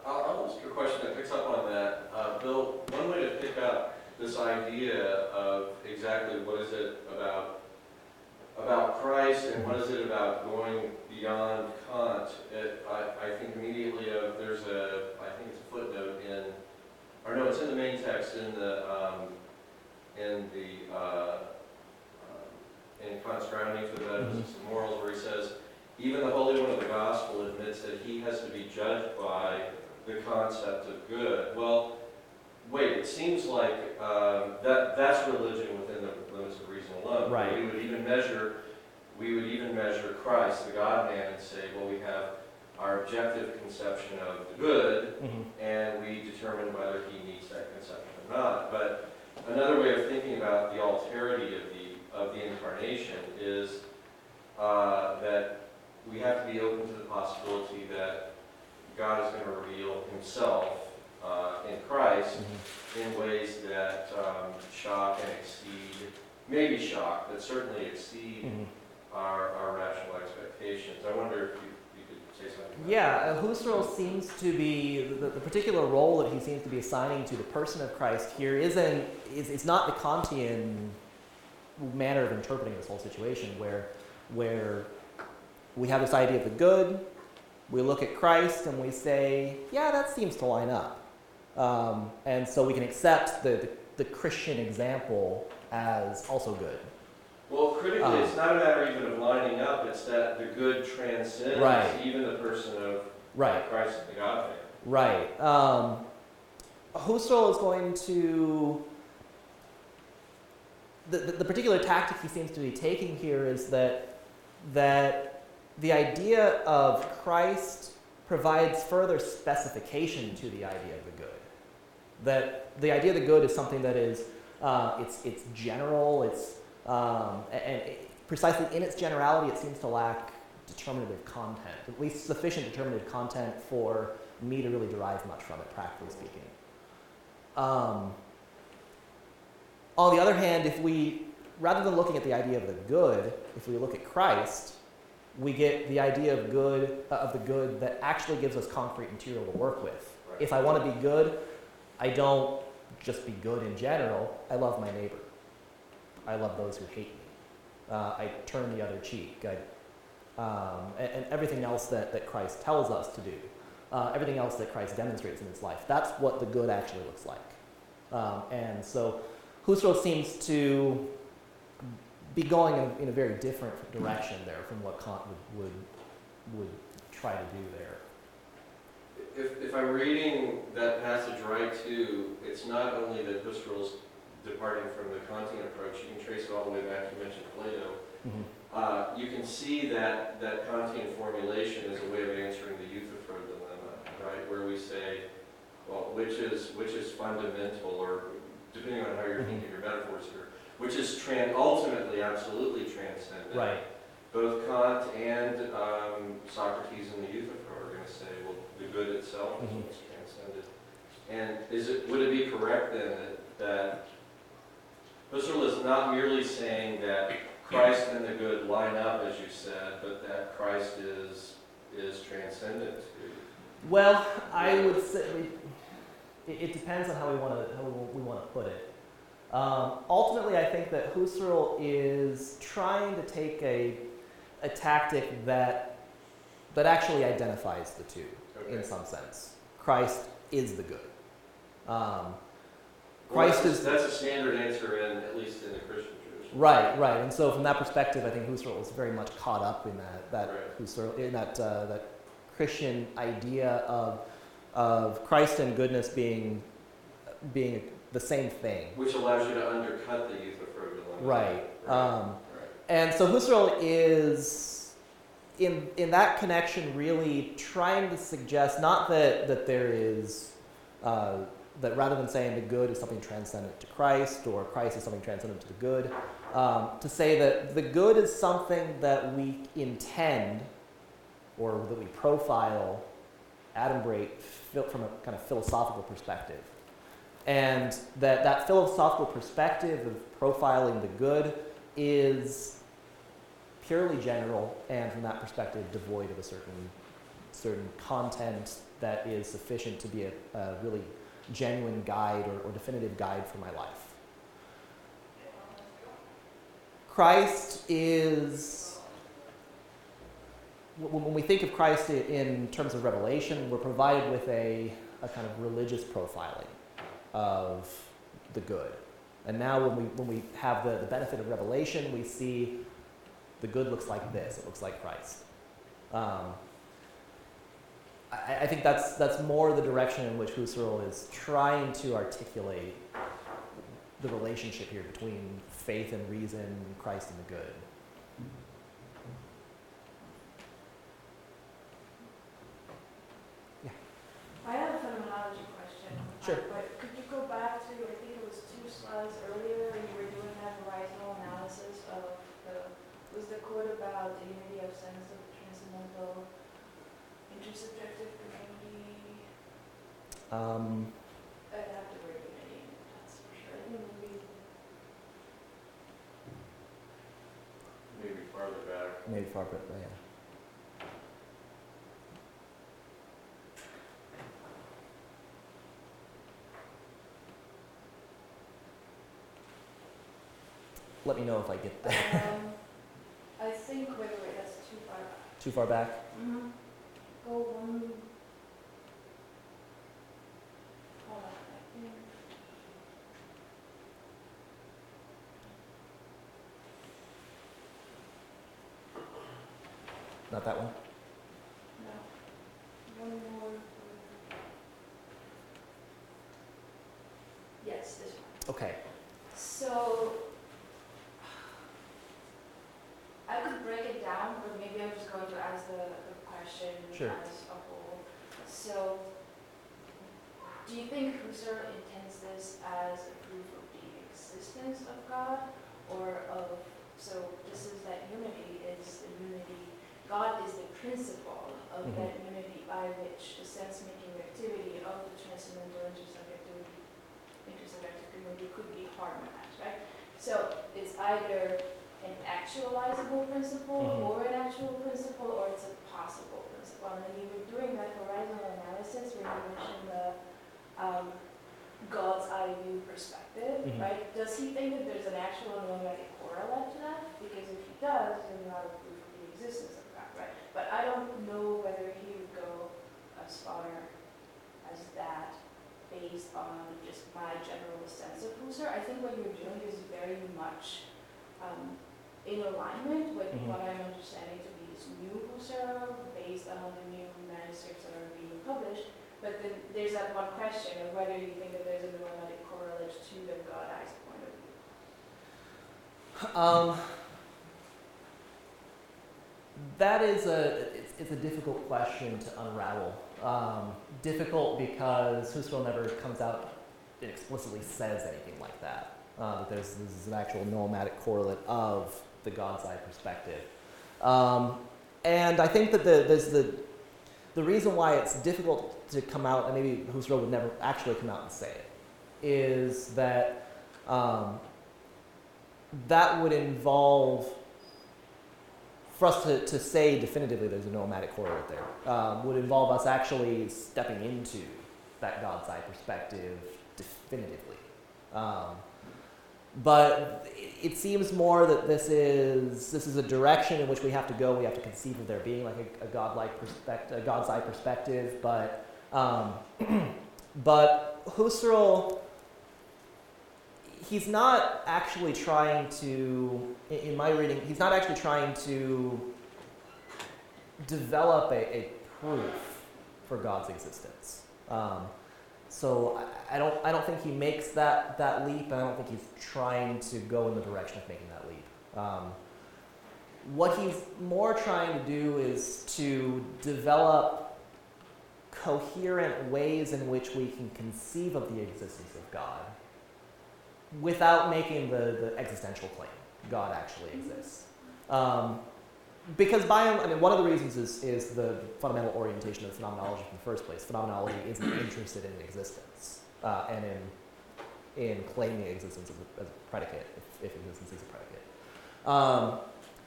I'll ask you a question that picks up on that. Bill, one way to pick up this idea of exactly what is it about Christ and what is it about going beyond Kant, I think immediately of I think it's a footnote it's in the main text in Kant's grounding for the metaphysics of morals, where he says, even the Holy One of the Gospel admits that he has to be judged by the concept of good. Well, wait, it seems like that's religion within the limits of reason alone. Right. We would even measure Christ, the God-man, and say, well, we have our objective conception of the good, and we determine whether he meets that conception or not. But another way of thinking about the alterity of the incarnation is that we have to be open to the possibility that God is going to reveal himself in Christ in ways that shock and exceed, maybe shock, but certainly exceed our rational expectations. I wonder if you could say something about that. Husserl seems to be, the particular role that he seems to be assigning to the person of Christ here it's not the Kantian manner of interpreting this whole situation where we have this idea of the good, we look at Christ and we say, yeah, that seems to line up. And so we can accept the Christian example as also good. Well, critically, it's not a matter even of lining up, it's that the good transcends even the person of Christ and the Godman. Right. Husserl is going to... The particular tactic he seems to be taking here is that the idea of Christ provides further specification to the idea of the good. That the idea of the good is something that is, it's general, precisely in its generality, it seems to lack determinative content, at least sufficient determinative content for me to really derive much from it, practically speaking. On the other hand, if we, rather than looking at the idea of the good, if we look at Christ, we get the idea of the good that actually gives us concrete material to work with. Right. If I want to be good, I don't just be good in general. I love my neighbor. I love those who hate me. I turn the other cheek. And everything else that Christ tells us to do. Everything else that Christ demonstrates in his life. That's what the good actually looks like. And so Husserl seems to be going in a very different direction there from what Kant would try to do there. If I'm reading that passage right too, it's not only that Husserl's departing from the Kantian approach, you can trace it all the way back, you mentioned Plato. Mm-hmm. You can see that Kantian formulation is a way of answering the Euthyphro dilemma, right? Where we say, well, which is fundamental, or depending on how you're thinking your metaphors here, which is ultimately, absolutely transcendent. Right. Both Kant and Socrates and the Euthyphro are going to say, well, the good itself is what's transcended. And would it be correct then that Husserl is not merely saying that Christ and the good line up, as you said, but that Christ is transcendent too? Well, I would say it depends on how we want to put it. Ultimately, I think that Husserl is trying to take a tactic that actually identifies the two in some sense. Christ is the good. That's a standard answer at least in the Christian tradition. Right. And so from that perspective, I think Husserl is very much caught up in that Christian idea of Christ and goodness being the same thing. Which allows you to undercut the Euthyphro dilemma. Right. And so Husserl is, in that connection, really trying to suggest not that there is, that rather than saying the good is something transcendent to Christ or Christ is something transcendent to the good, to say that the good is something that we intend or that we profile, adumbrate from a kind of philosophical perspective. And that philosophical perspective of profiling the good is purely general and from that perspective devoid of a certain content that is sufficient to be a really genuine guide or definitive guide for my life. Christ is, when we think of Christ in terms of revelation, we're provided with a kind of religious profiling of the good. And now when we have the benefit of revelation, we see the good looks like this, it looks like Christ. I think that's more the direction in which Husserl is trying to articulate the relationship here between faith and reason, Christ and the good. Yeah. I have a phenomenology question. Sure. But could you go back to, I think it was 2 slides earlier, when you were doing that horizontal analysis of was the quote about the unity of sense of transcendental intersubjective community? I'd have to read unity, that's for sure. I think Maybe farther back. Maybe far back, yeah. Let me know if I get there. I think, wait, that's too far back. Too far back? Mm-hmm. Go one. Hold on, I think. Not that one? No. One more. Yes, this one. Okay. So, I could break it down, but maybe I'm just going to ask the question Sure. as a whole. So, do you you think Husserl intends this as a proof of the existence of God, or of, so this is that unity is the unity, God is the principle of that unity by which the sense-making activity of the transcendental intersubjective community could be harmonized, right? So it's either an actualizable principle or an actual principle, or it's a possible principle. And then you were doing that horizontal analysis where you mentioned the God's eye view perspective, right? Does he think that there's an actual noetic correlate to that? Because if he does, then you have a proof of the existence of God, right? But I don't know whether he would go as far as that based on just my general sense of Husserl. I think what you're doing is very much in alignment with what I'm understanding to be this new Husserl based on the new manuscripts that are being published. But then there's that one question of whether you think that there's a noetic correlate to the God-eyes point of view. That is it's a difficult question to unravel. Difficult because Husserl never comes out and explicitly says anything like that. That this is an actual noetic correlate of the God's eye perspective. And I think that the reason why it's difficult to come out, and maybe Husserl would never actually come out and say it, is that that would involve, for us to say definitively there's a noetic correlate there, would involve us actually stepping into that God's eye perspective definitively. But it seems more that this is a direction in which we have to go. We have to conceive of there being like a godlike perspective, a God's eye perspective. But Husserl, he's not actually trying to, in my reading, he's not actually trying to develop a proof for God's existence. So I don't think he makes that leap, and I don't think he's trying to go in the direction of making that leap. What he's more trying to do is to develop coherent ways in which we can conceive of the existence of God without making the existential claim God actually exists. Because one of the reasons is the fundamental orientation of phenomenology in the first place. Phenomenology isn't interested in existence and in claiming existence as a predicate, if existence is a predicate.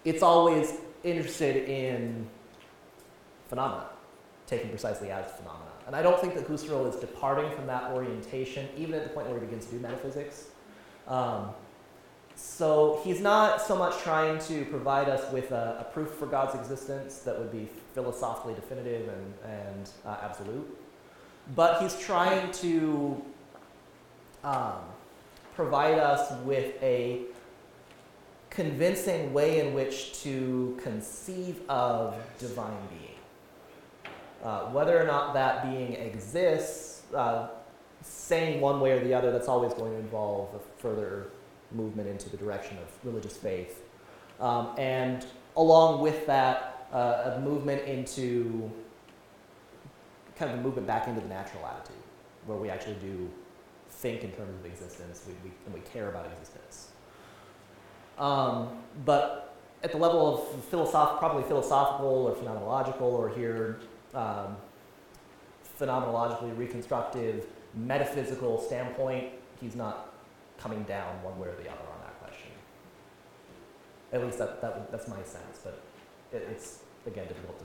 It's always interested in phenomena, taken precisely as phenomena. And I don't think that Husserl is departing from that orientation, even at the point where he begins to do metaphysics. So he's not so much trying to provide us with a proof for God's existence that would be philosophically definitive and absolute, but he's trying to provide us with a convincing way in which to conceive of divine being. Whether or not that being exists, saying one way or the other, that's always going to involve a further movement into the direction of religious faith. And along with that, a movement into kind of a movement back into the natural attitude, where we actually do think in terms of existence, and we care about existence. But at the level of probably philosophical or phenomenological, or here phenomenologically reconstructive, metaphysical standpoint, he's not coming down one way or the other on that question. At least that's my sense, but it's, again, difficult to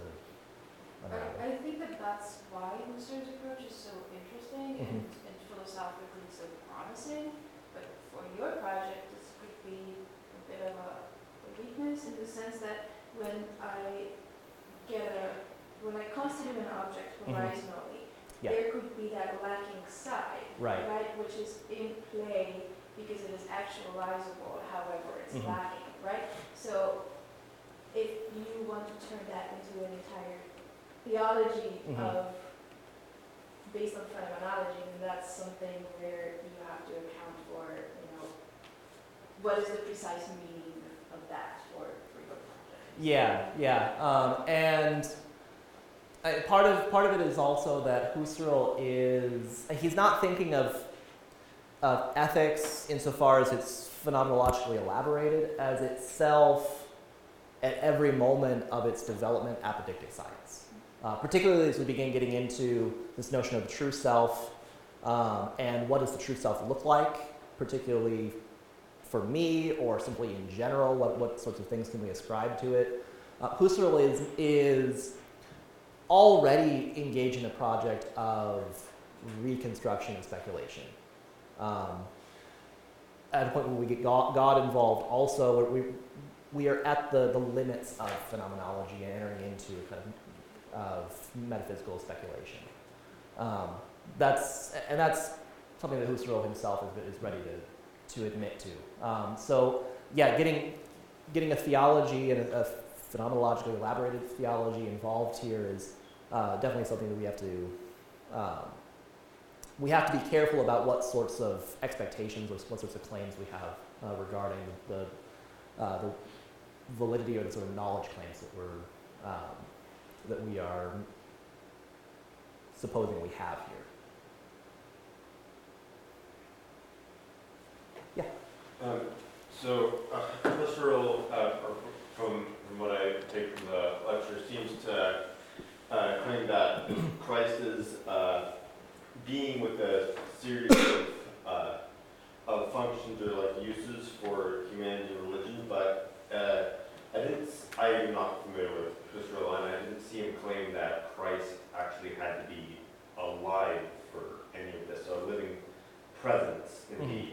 unravel. I think that's why Husserl's approach is so interesting and philosophically so promising, but for your project, this could be a bit of a weakness in the sense that when I constitute an object horizontally, there could be that lacking side, right, which is in play because it is actualizable, however it's lacking, right? So if you want to turn that into an entire theology of based on phenomenology, then that's something where you have to account for, what is the precise meaning of that for your project. And Part of it is also that Husserl he's not thinking of ethics insofar as it's phenomenologically elaborated as itself at every moment of its development apodictic science. Particularly as we begin getting into this notion of the true self and what does the true self look like, particularly for me or simply in general, what sorts of things can we ascribe to it. Husserl is already engaged in a project of reconstruction and speculation. At a point where we get God involved also, we are at the limits of phenomenology and entering into kind of metaphysical speculation. That's something that Husserl himself is ready to admit to. So yeah, getting a theology and a phenomenologically elaborated theology involved here is definitely something that we have to be careful about what sorts of expectations or what sorts of claims we have regarding the validity or the sort of knowledge claims that we are supposing we have here. So Husserl, from what I take from the lecture, seems to claim that Christ is being with a series of functions or like uses for humanity and religion, but I am not familiar with Husserl, and I didn't see him claim that Christ actually had to be alive for any of this, so a living presence in the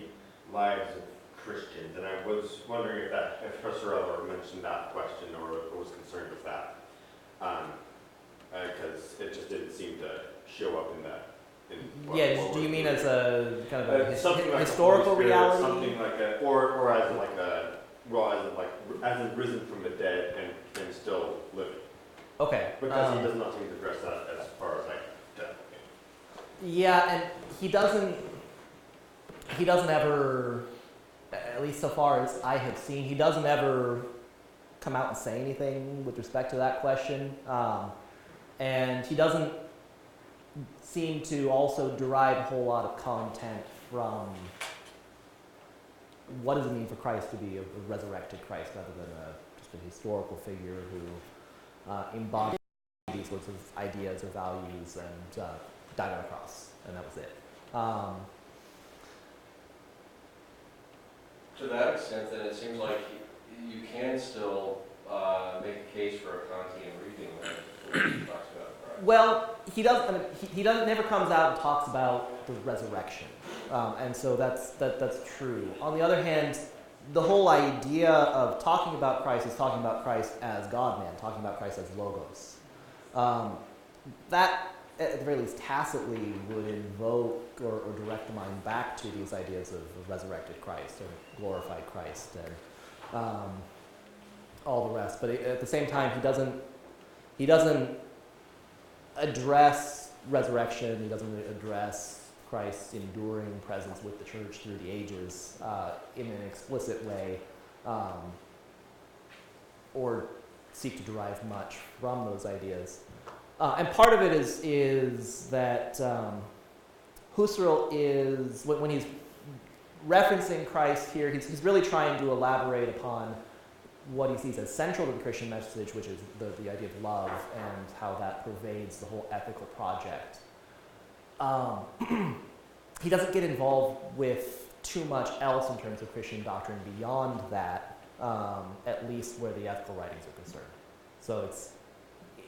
lives of Christians. And I was wondering if Husserl ever mentioned that question or was concerned with that, because it just didn't seem to show up in that. Do you mean as a kind of a something like historical Spirit, reality? something like that, or as like a as in risen from the dead and still living. Okay. Because he does not seem to address that as far as I can. Yeah, and he doesn't ever, at least so far as I have seen, he doesn't ever come out and say anything with respect to that question. And he doesn't seem to also derive a whole lot of content from what does it mean for Christ to be a resurrected Christ rather than just a historical figure who embodied these sorts of ideas or values and died on a cross, and that was it. To that extent, then it seems like you can still make a case for a Kantian reading when he talks about Christ. Well, he doesn't never comes out and talks about the resurrection, and so that's true. On the other hand, the whole idea of talking about Christ is talking about Christ as God-man, talking about Christ as Logos. That, at the very least, tacitly would invoke or direct the mind back to these ideas of resurrected Christ or glorified Christ and all the rest. But at the same time, he doesn't address resurrection. He doesn't address Christ's enduring presence with the church through the ages in an explicit way, or seek to derive much from those ideas. And part of it is that Husserl is, when he's referencing Christ here, he's really trying to elaborate upon what he sees as central to the Christian message, which is the idea of love and how that pervades the whole ethical project. He doesn't get involved with too much else in terms of Christian doctrine beyond that, at least where the ethical writings are concerned. So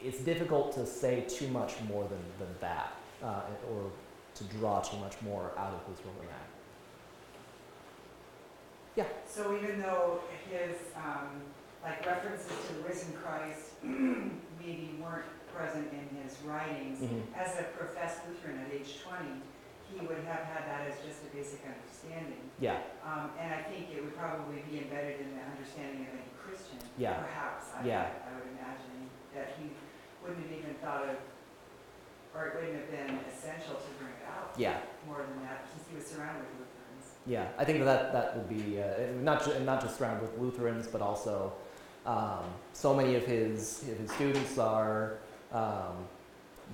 it's difficult to say too much more than that, or to draw too much more out of Husserl than that. Yeah. So even though his references to the risen Christ maybe weren't present in his writings, as a professed Lutheran at age 20, he would have had that as just a basic understanding. Yeah. And I think it would probably be embedded in the understanding of any Christian, Yeah. perhaps. I would imagine that he wouldn't have even thought of, or it wouldn't have been essential to bring it out. Yeah. More than that, since he was surrounded with Lutherans. Yeah, I think that would be not just surrounded with Lutherans, but also so many of his students are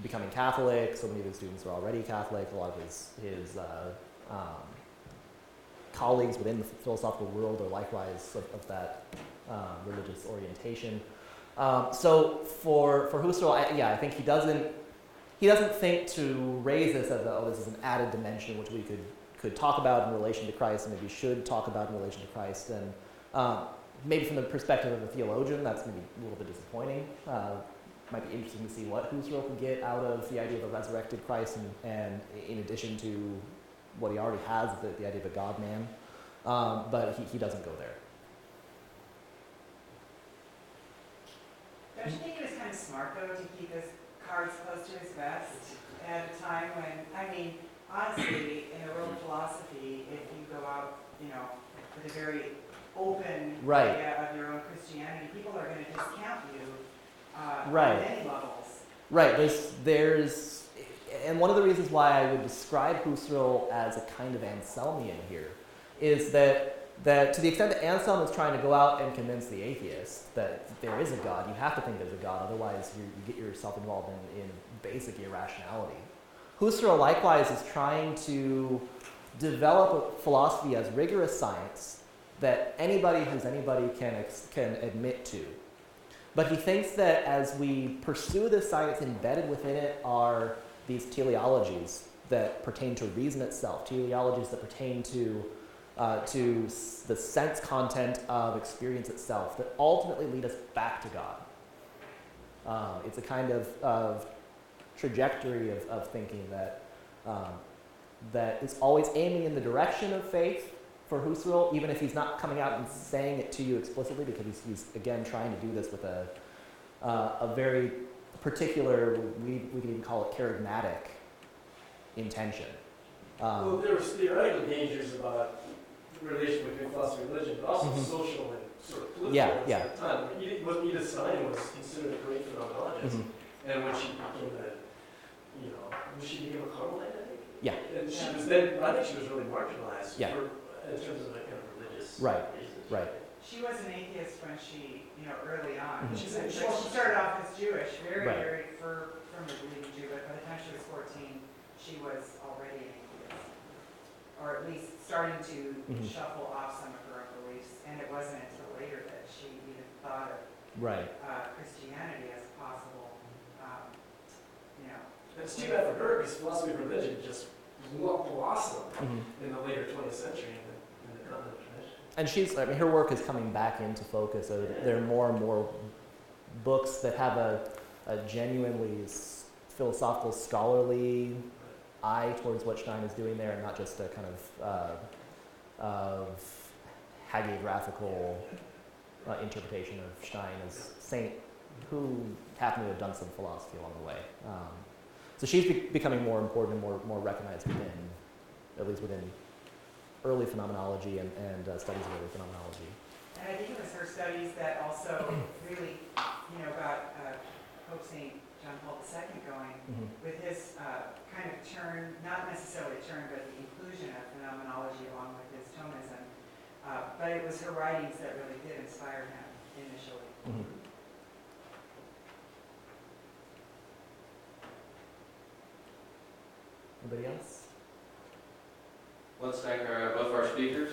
becoming Catholic. So many of his students are already Catholic. A lot of his colleagues within the philosophical world are likewise of that religious orientation. So for Husserl, I think he doesn't think to raise this as this is an added dimension which we could talk about in relation to Christ, and maybe should talk about in relation to Christ. And maybe from the perspective of a theologian, that's maybe a little bit disappointing. Might be interesting to see what Husserl could get out of the idea of a resurrected Christ, and in addition to what he already has, the idea of a God-man. But he doesn't go there. Don't you think he was kind of smart, though, to keep his cards close to his vest at a time when, I mean, honestly, in the world of philosophy, if you go out, with a very open idea of your own Christianity, people are going to discount you on many levels. Right. There's, and one of the reasons why I would describe Husserl as a kind of Anselmian here is that to the extent that Anselm is trying to go out and convince the atheist that there is a God, you have to think there's a God, otherwise you get yourself involved in basic irrationality. Husserl likewise is trying to develop a philosophy as rigorous science that anybody who's anybody can admit to. But he thinks that as we pursue this science, embedded within it are these teleologies that pertain to reason itself, teleologies that pertain to the sense content of experience itself, that ultimately lead us back to God. It's a kind of trajectory of thinking that is always aiming in the direction of faith for Husserl, even if he's not coming out and saying it to you explicitly, because he's again trying to do this with a very particular, we can even call it charismatic intention. Well, there was theoretical dangers about the relation between philosophy and religion, but also social and sort of political at the time. Edith Stein was considered a great phenomenologist, and when she became a Carmelite, I think? Yeah. And she was then, I think she was really marginalized in terms of a kind of religious basis. Right. She was an atheist when she, early on. Mhm. She started off as Jewish, very firmly believing Jew, but by the time she was 14, she was already an atheist. Or at least starting to shuffle off some of her own beliefs. And it wasn't until later that she even thought of Christianity as possible, And it's too bad for her, because philosophy of religion just blossomed in the later 20th century in the continental tradition. And her work is coming back into focus. There are more and more books that have a genuinely philosophical, scholarly eye towards what Stein is doing there, and not just a kind of hagiographical interpretation of Stein as saint who happened to have done some philosophy along the way. So she's becoming more important and more recognized at least within early phenomenology and studies of early phenomenology. And I think it was her studies that also really, got Pope St. John Paul II going with his kind of turn, not necessarily turn, but the inclusion of phenomenology along with his Thomism. But it was her writings that really did inspire him initially. Anybody else? Let's thank both our speakers.